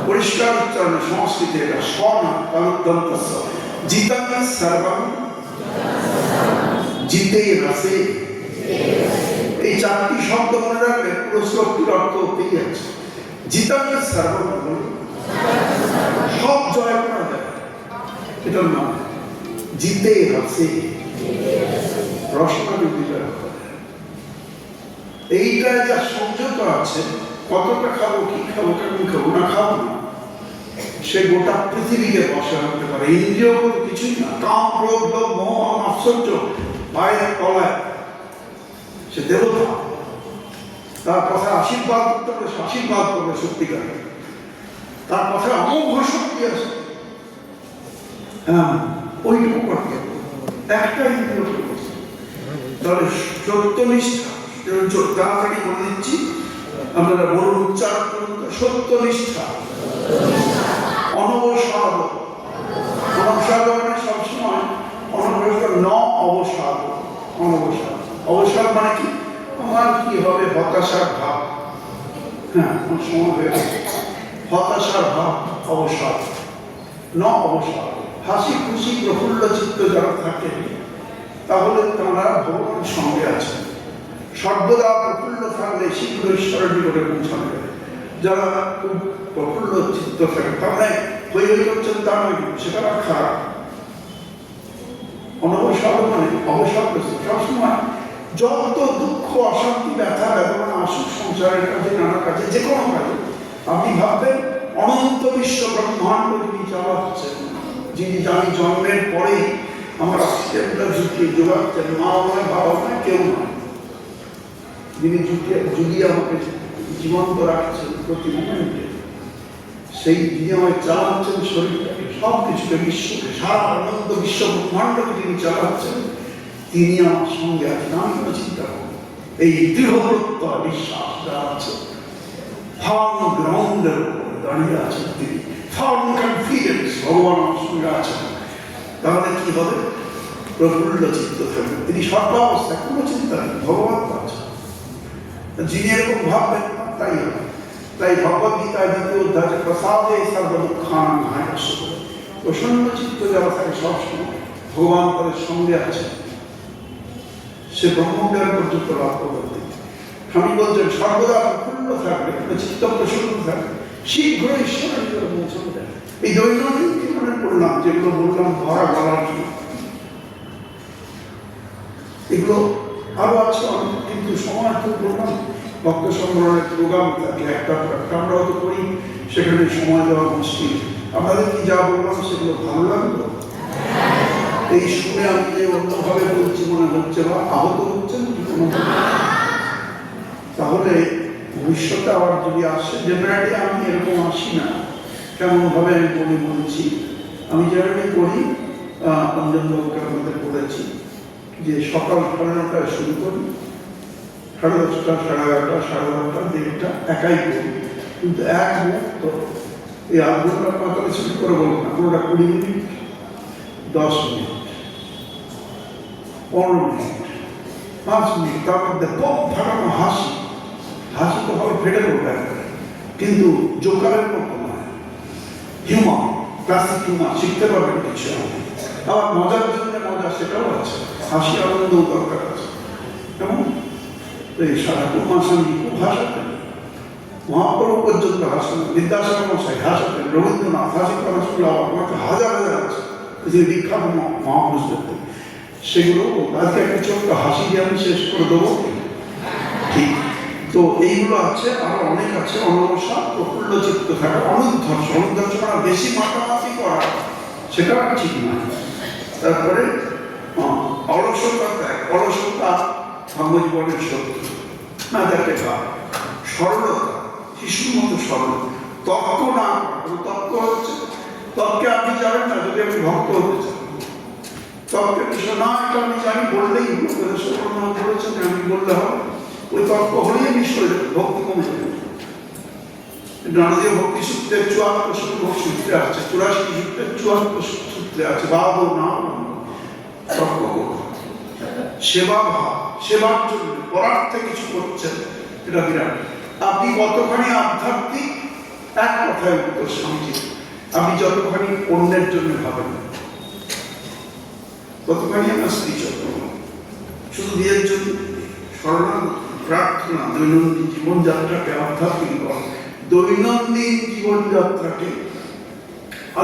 পরিষ্কার উচ্চারণে, সংস্কৃতে এটা স্বনা দন্ত, জিতান সর্বম জিতে রাসে। এই ৪টি শব্দ মনে রাখলে পুরো শ্লোকটির অর্থ পেয়ে যাচ্ছে। জিতান সর্বম, সব জয় করা যায়, এটার নাম জিতে রাসে, রসনা বিজয়। এইটায় যা সংযত আছে, কতটা খাবো, কি খাবো, কেমন খাবো, না খাবো না, সে গোটা পৃথিবীকে বসে রাখতে পারে। ইন্দ্রিয় কিছুই না, কাম ক্রোধ লোভ মোহ আশ্চর্য পায়ের তলায়, সে দেবতা। তার কথা আশীর্বাদ করতে হবে, আশীর্বাদ করবে সত্যিকার, তার কথা অমোঘ শক্তি আছে। হ্যাঁ, ওইটুকু করতে একটা ইন্দ্রিয়, তাহলে সত্যনিষ্ঠা, তাড়াতাড়ি বলে দিচ্ছি, আপনারা বলুন, উচ্চারণ করুন, সত্যনিষ্ঠা, অনবসাদ। অনবসাদ মানে সবসময় অনবসাদ, ন অবসাদ, অনবসাদ। অবসাদ মানে কি? আমার কি হবে, হতাশার ভাব। হ্যাঁ, সময় হয়ে গেছে, হতাশার ভাব অবসাদ, ন অবসাদ। হাসি খুশি প্রফুল্ল চিত্ত যারা থাকে, তাহলে তারা ভগবানের সঙ্গে আছে। সর্বদা প্রফুল্ল থাকলে শীঘ্র ঈশ্বরের নিকটে পৌঁছানো যাবে। যারা খুব প্রফুল্ল চিত্ত থাকে, তার মানে হই হই করছেন, তার নয়, সেটা খারাপ। অনবসাদ মানে অবসাদ, সবসময় যত দুঃখ অশান্তি ব্যথা বেদনা আসুক সংসারের কাজে, নানা কাজে, যে কোনো কাজে, আপনি ভাববেন অনন্ত বিশ্ব ব্রহ্মাণ্ড যিনি চালাচ্ছেন, যিনি আমি জন্মের পরেই আমার অক্সিজেনটা ঝুঁকিয়ে যোগাচ্ছেন, মা নয়, বাবা নয়, কেউ নয়, যিনি যুগিয়ে আমাকে জীবন্ত রাখছেন প্রতি মোমেন্টে, সেই যিনি আমায় চালাচ্ছেন শরীরটাকে, সব কিছুকে, বিশ্বকে, সারা অনন্ত বিশ্ব ব্রহ্মাণ্ডকে যিনি চালাচ্ছেন, তিনি আমার সঙ্গে আছেন। আমি কোনো চিন্তা করব, এই দৃঢ় প্রত্যয় বিশ্বাস যারা আছে, ফার্ম গ্রাউন্ডের উপরে দাঁড়িয়ে আছেন তিনি, ফার্ম কনফিডেন্স, ভগবান আমার সঙ্গে আছেন, তাহলে কি হবে? প্রফুল্ল চিত্ত থাকবে। তিনি সর্বাবস্থায় কোনো চিন্তা নেই, ভগবান তো আছে। যিনি এরকম ভাববেন, তাই হবে। তাই ভগবদ্গীতায় ২য় অধ্যায়, প্রসাদে সর্বদুঃখান হাসে, প্রসন্ন চিত্ত যারা থাকে সবসময় ভগবান তাদের সঙ্গে আছে, সে ব্রহ্মজ্ঞান পর্যন্ত লাভ করবে। স্বামী বলছেন সর্বদা প্রফুল্ল থাকবে, চিত্ত প্রসন্ন থাকবে, শীঘ্র ঈশ্বরের নিকটে পৌঁছানো যায়। এই দৈনন্দিন জীবনে পড়লাম, যেগুলো বললাম ধরা বলার জন্য, এগুলো আরো আছে অনেক, কিন্তু সময় তো বললাম ভক্ত সংগ্রহের প্রোগ্রাম থাকে, একটা আমরা তো করি, সেখানে সময় দেওয়া মুশকিল। আপনাদের কি যা বললাম সেগুলো ভালো লাগলো? এই শুনে আমি যে অন্যভাবে বলছি মনে হচ্ছে বা আহত হচ্ছেন কি কোনো? তাহলে ভবিষ্যতে আবার যদি আসে, জেনারেলি আমি এরকম আসি না, কেমনভাবে আমি বলছি, আমি জেনারেলি করি, অঞ্জনবাবুকে আমাদের বলেছি যে সকাল 9:30টায় শুরু করি, 10:30, 11:30, 10:30, 1:30 একাই করি, কিন্তু এক মুহূর্ত এই 8 ঘন্টা 45 মিনিট করে বলবো না, কোনোটা 20 মিনিট, 10 মিনিট, 15 মিনিট, 5 মিনিট, তার মধ্যে কম ফাটানো হাসি। হাসি তো হবে ফেটে পড়বে, কিন্তু জোকারের মতো নয়, হিউমার, ক্লাসিক হিউমার, শিখতে পারবেন কিছু। আবার মজার জন্য মজা, সেটাও আছে, হাসি আনন্দও দরকার আছে। এবং এই সারাটুকু মাসানি খুব হাসাতেন, মহাপ্রভু পর্যন্ত হাসেন, বিদ্যাসাগর মশাই হাসাতেন, রবীন্দ্রনাথ হাসি করা শুনলে আমাকে হাজার হাজার আছে যে বিখ্যাত মহাপুরুষ দেখতে। সেগুলো আজকে একটা ছোট্ট হাসি দিয়ে আমি শেষ করে দেবো, ঠিক? তো এইগুলো আছে, আরো অনেক আছে। অনবসা, প্রফুল্ল চিত্ত থাকা, অনুদ্ধর্ষ, অনুদ্ধর্ষ করা, বেশি মাতামাতি করা, সেটা ঠিক নয়। তারপরে অলসতা ত্যাগ, অলসতা ধর্মজীবনের শক্তি না, যাতে সরলতা, শিশুর মতো সরল, তর্ক না। তর্ক হচ্ছে, তর্কে আপনি যাবেন না যদি আপনি ভক্ত হতে চান। তর্কের বিষয় না, এটা আমি জানি বললেই বলেছেন, আমি বললে হবে, ওই তর্ক হলেই আমি সরে যাবে, ভক্তি কমে যাবে। নারদীয় ভক্তি সূত্রের 74 সূত্রে আছে, 84 সূত্রের 74 সূত্রে আছে, বাবু না তর্ক করুন। সেবা ভাব, সেবার জন্য পরার্থে কিছু করছেন, এটা বিরাট। আপনি কতখানি আধ্যাত্মিক, এক কথায় উত্তর স্বামীজি, আপনি যতখানি অন্যের জন্য ভাবেন, ততখানি আমার স্ত্রী শুধু বিয়ের জন্য। শরণাগতি, প্রার্থনা, দৈনন্দিন জীবনযাত্রাকে আধ্যাত্মিক কর, দৈনন্দিন জীবনযাত্রাকে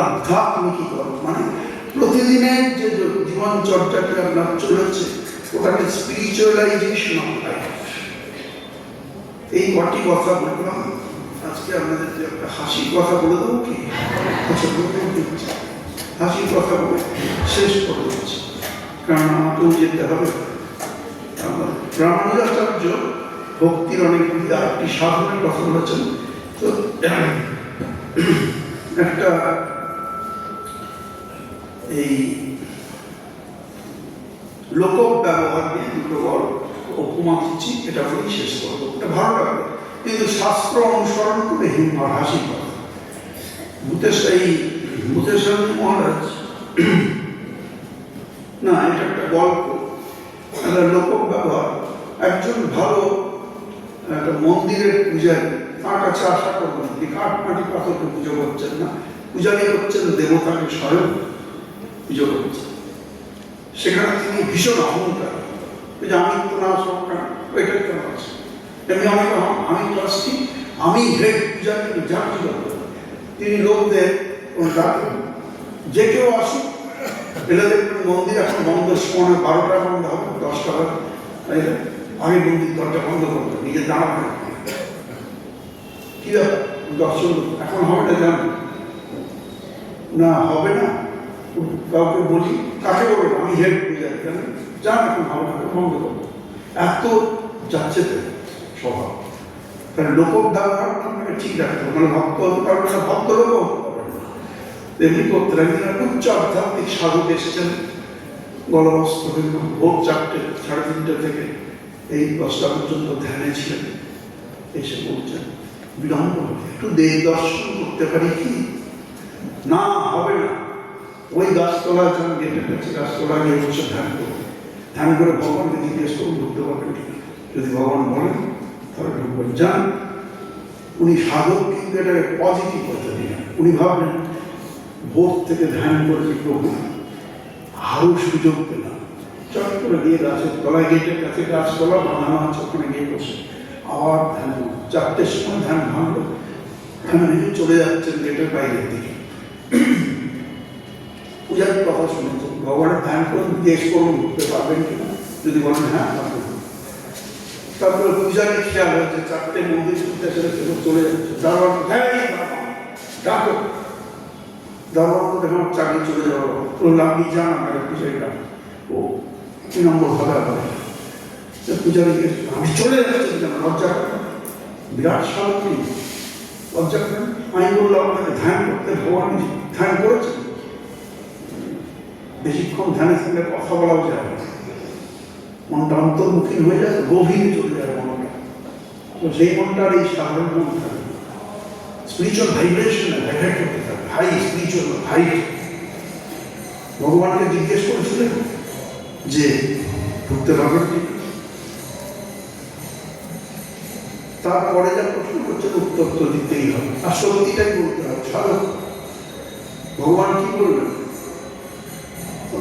আধ্যাত্মিকীকরণ, মানে প্রতিদিনের যে জীবনচর্যাটা আপনার চলেছে, ওটাকে স্পিরিচুয়ালাইজেশন অফ লাইফ। এই কটি কথা বললাম আজকে আপনাদেরকে। একটা হাসির কথা বলে দেবো কি? আচ্ছা, দিচ্ছি হাসির কথা বলে শেষ করে দিচ্ছি, কারণ আমাকেও যেতে হবে। রামানুজাচার্য ভক্তির অনেকগুলি আরেকটি সাধনের কথা বলেছেন। তো একটা এই লোক ব্যবহার নিয়ে দুটো বড় উপমা দিচ্ছি, এটা বলেই শেষ করবো। এটা ভালো লাগবে, কিন্তু শাস্ত্র অনুসরণ করে হিমবার হাসি কথা। ভূতেশ্বর মহারাজ, না এটা একটা গল্প, একটা লোক ব্যবহার। একজন ভালো একটা মন্দিরের পূজারী, তার কাছে আশা করবেন যে কাঠ মাটি পাথরকে পুজো করছেন না, পূজারী করছেন দেবতাকে স্বয়ং পুজো করছেন। সেখানে তিনি ভীষণ অহংকার, যে আমি তো না সরকার, ওইটা কেন আছে, এমনি আমি ট্রাস্টি, আমি হেড পূজারী, যা পুজো করেন। তিনি লোকদের যে কেউ আসুক, এলে দেখবেন মন্দির এখন বন্ধ, সময় 12টা বন্ধ হবে, 10টা হবে, আগে মন্দির দরজা বন্ধ করতো, নিজে দাঁড়াবে। কি ব্যাপার দর্শন এখন হবে না, জান না হবে না, কাউকে বলি, কাকে বলবো, আমি হেড পূজারি, জানেন, যান এখন হবে না, বন্ধ করবো। এত যাচ্ছে তো স্বভাব, কারণ লোক ব্যবহারটা আপনাকে ঠিক রাখতে হবে, মানে ভক্ত হতে পারবে না, ভক্ত লোক হতে পারবে না, তেমনি করতে রাখবে। উচ্চ আধ্যাত্মিক সাধক এসেছেন, গলবস্ত্র ভোর 4টে, 3:30 থেকে এই 10টা পর্যন্ত ধ্যানে ছিলেন। এসে বলছেন বিলম্ব একটু দেব দর্শন করতে পারি কি? না হবে না, ওই গাছতলা যান, গেটের কাছে গাছতলা গিয়ে বসে ধ্যান করবে। ধ্যান করে ভগবানকে জিজ্ঞেস করুন ঢুকতে পারবেন কিনা, যদি ভগবান বলেন তাহলে ঢুকবেন, যান। উনি সাধক, কিন্তু এটাকে পজিটিভ করতে দিলেন। উনি ভাবলেন ভোর থেকে ধ্যান করে প্রভু আরো সুযোগ পেলাম, চট করে গিয়ে গাছের তলায়, গেটের কাছে গাছতলা বাঁধানো আছে, ওখানে গিয়ে বসে আবার ধ্যান। 4টের সময় ধ্যান ভাঙলো, ফ্যামিলি চলে যাচ্ছেন গেটের বাইরের দিকে। পূজার কথা শুনেছেন, ভগবানের ধ্যান করুন, জিজ্ঞেস করুন ঢুকতে পারবেন কিনা, যদি বলেন হ্যাঁ পারবেন। তারপরে পূজারই খেয়াল হয়েছে 4টে মন্দির ছুটতে চলে যাচ্ছে, দারোয়ান ডাকো, দারোয়ান দেখুন চাকরি চলে যাবো, আপনি যান আপনার পূজারি ডাক। ও 2 নম্বর ভাবে হবে, পূজারি আমি চলে যাচ্ছি কেন, লজ্জা বিরাট সামগ্রী, লজ্জা করেন। আমি বললাম আপনাকে ধ্যান করতে, ভগবান ধ্যান করেছেন, বেশিক্ষণ ধ্যানের সঙ্গে কথা বলাও যায়, মনটা অন্তর্মুখী হয়ে যায়, গভীরে চলে যায় মনটা। তো সেই মনটার এই সাধারণ মন থাকে, স্পিরিচুয়াল ভাইব্রেশনে ভাইব্রেট করতে থাকে, হাই স্পিরিচুয়াল হাইট। ভগবানকে জিজ্ঞেস করেছিলেন যে ঢুকতে পারবেন কি? তারপরে যা প্রশ্ন করছে উত্তর তো দিতেই হবে, আর সত্যিটাই বলতে হবে। ছাড়ো, ভগবান কি বলবেন?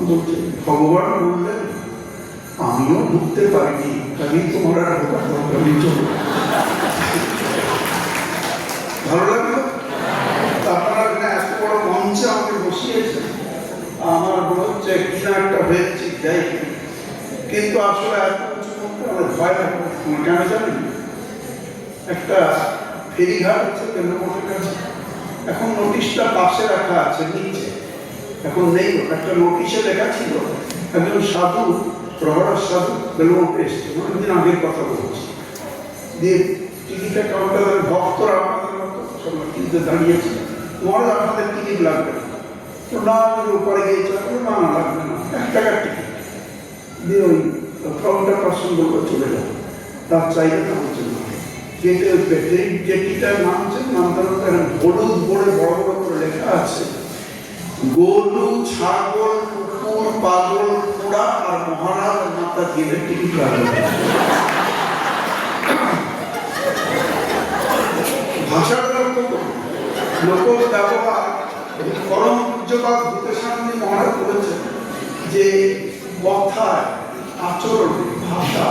বলছে ভগবান বললেন আমিও ঢুকতে পারিনি, কাজে তোমার আর ঢোকার দরকার নেই, চলো। ভালো লাগলো? আপনারা এখানে এত বড় মঞ্চে আমাকে বসিয়েছেন, আমার মনে হচ্ছে কিনা একটা হয়েছি দেয়, কিন্তু আসলে এত কিছু করতে আমার ভয় লাগে। কেন জানেন? একটা ফেরিঘাট হচ্ছে কেন্দ্রমঠের কাছে, এখন নোটিশটা পাশে রাখা আছে নিচে, এখন নেই। একটা নোটিশে লেখা ছিল একজন সাধু, প্রহরার সাধু বেলুমঠে এসছে, অনেকদিন আগের কথা বলছি, দিয়ে টিকিটের কাউন্টারের ভক্তরা আমাদের মতো সব টিকিটে দাঁড়িয়েছে, তোমার আপনাদের টিকিট লাগবে না? তো না, উপরে গিয়ে চলে, না না লাগবে না, 1 টাকার টিকিট দিয়ে ওই কাউন্টার পার্সন বলবো চলে যাবে, তার চাইলে না হচ্ছে না। গেটে গেটটিটার নাম হচ্ছে, নামটা হলুদ বোর্ডে বড় বড় করে লেখা আছে গরু, ছাগল, কুকুর, পাগল, পোড়া আর মহারাজ মাতা গেলের টিকিট লাগবে। ভাষার লোক ব্যবহার পরম পূজ্যপাদ ভূতেশানন্দী মহারাজ বলেছেন যে কথায়, আচরণ, ভাষা,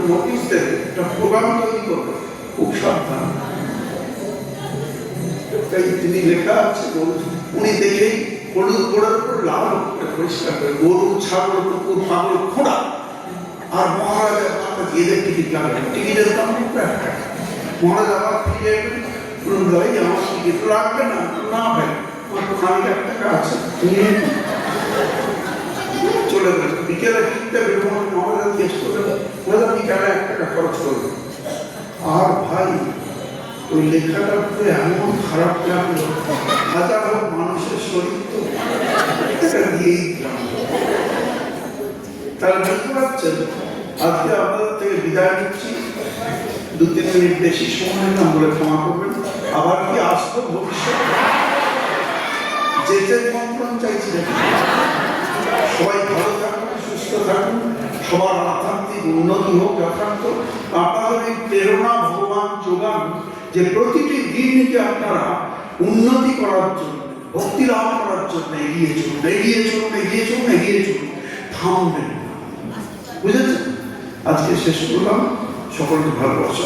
নোটিশদের একটা প্রোগ্রাম তৈরি করবে, খুব সাবধান। তাই তিনি লেখা আছে, উনি দেখেই হলুদ গোড়ার উপর লাল করে পরিষ্কার করে গরু, ছাগল, কুকুর, পাগল, খোঁড়া আর মহারাজা মাতা গেদের টিকিট লাগবে। টিকিটের দাম 1 টাকা। মহারাজ আবার ফিরে এলেন, ভাই আমার টিকিট লাগবে না? না ভাই, আমার 1 টাকা আছে, চলে গেল। বিকেলে ফিরতে বেরোনো মহারাজ জিজ্ঞেস করলেন, আপনি কেন 1 টাকা খরচ করবেন? আর ভাই ওই লেখাটা পড়ে এমন খারাপ লাগলো, হাজারো মানুষের শরীর তো দিয়েই দিলাম। তারা বুঝতে পারছেন, আজকে আপনাদের থেকে বিদায় নিচ্ছি। 2-3 মিনিট বেশি সময় না বলে ক্ষমা করবেন। আবার কি আসবো ভবিষ্যতে? যেতে মন্ত্রণ চাইছিলেন। সবাই ভালো থাকুন, সুস্থ থাকুন, সবার আধ্যাত্মিক উন্নতি হোক যথার্থ। আপনাদের এই প্রেরণা ভগবান যোগান যে প্রতিটি দিনকে আপনারা উন্নতি করার জন্য, ভক্তি লাভ করার জন্য এগিয়ে চলুন, এগিয়ে চলুন, এগিয়ে চলুন, এগিয়ে চলুন, থামবেন। বুঝেছেন? আজকে শেষ করলাম। সকলকে ভালোবাসা।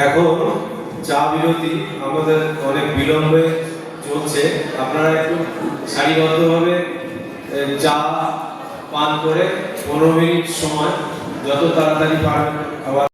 এখন চা বিরতি আমাদের অনেক বিলম্বে চলছে, আপনারা একটু সারিবদ্ধভাবে চা পান করে 15 মিনিট সময় যত তাড়াতাড়ি পারবেন আবার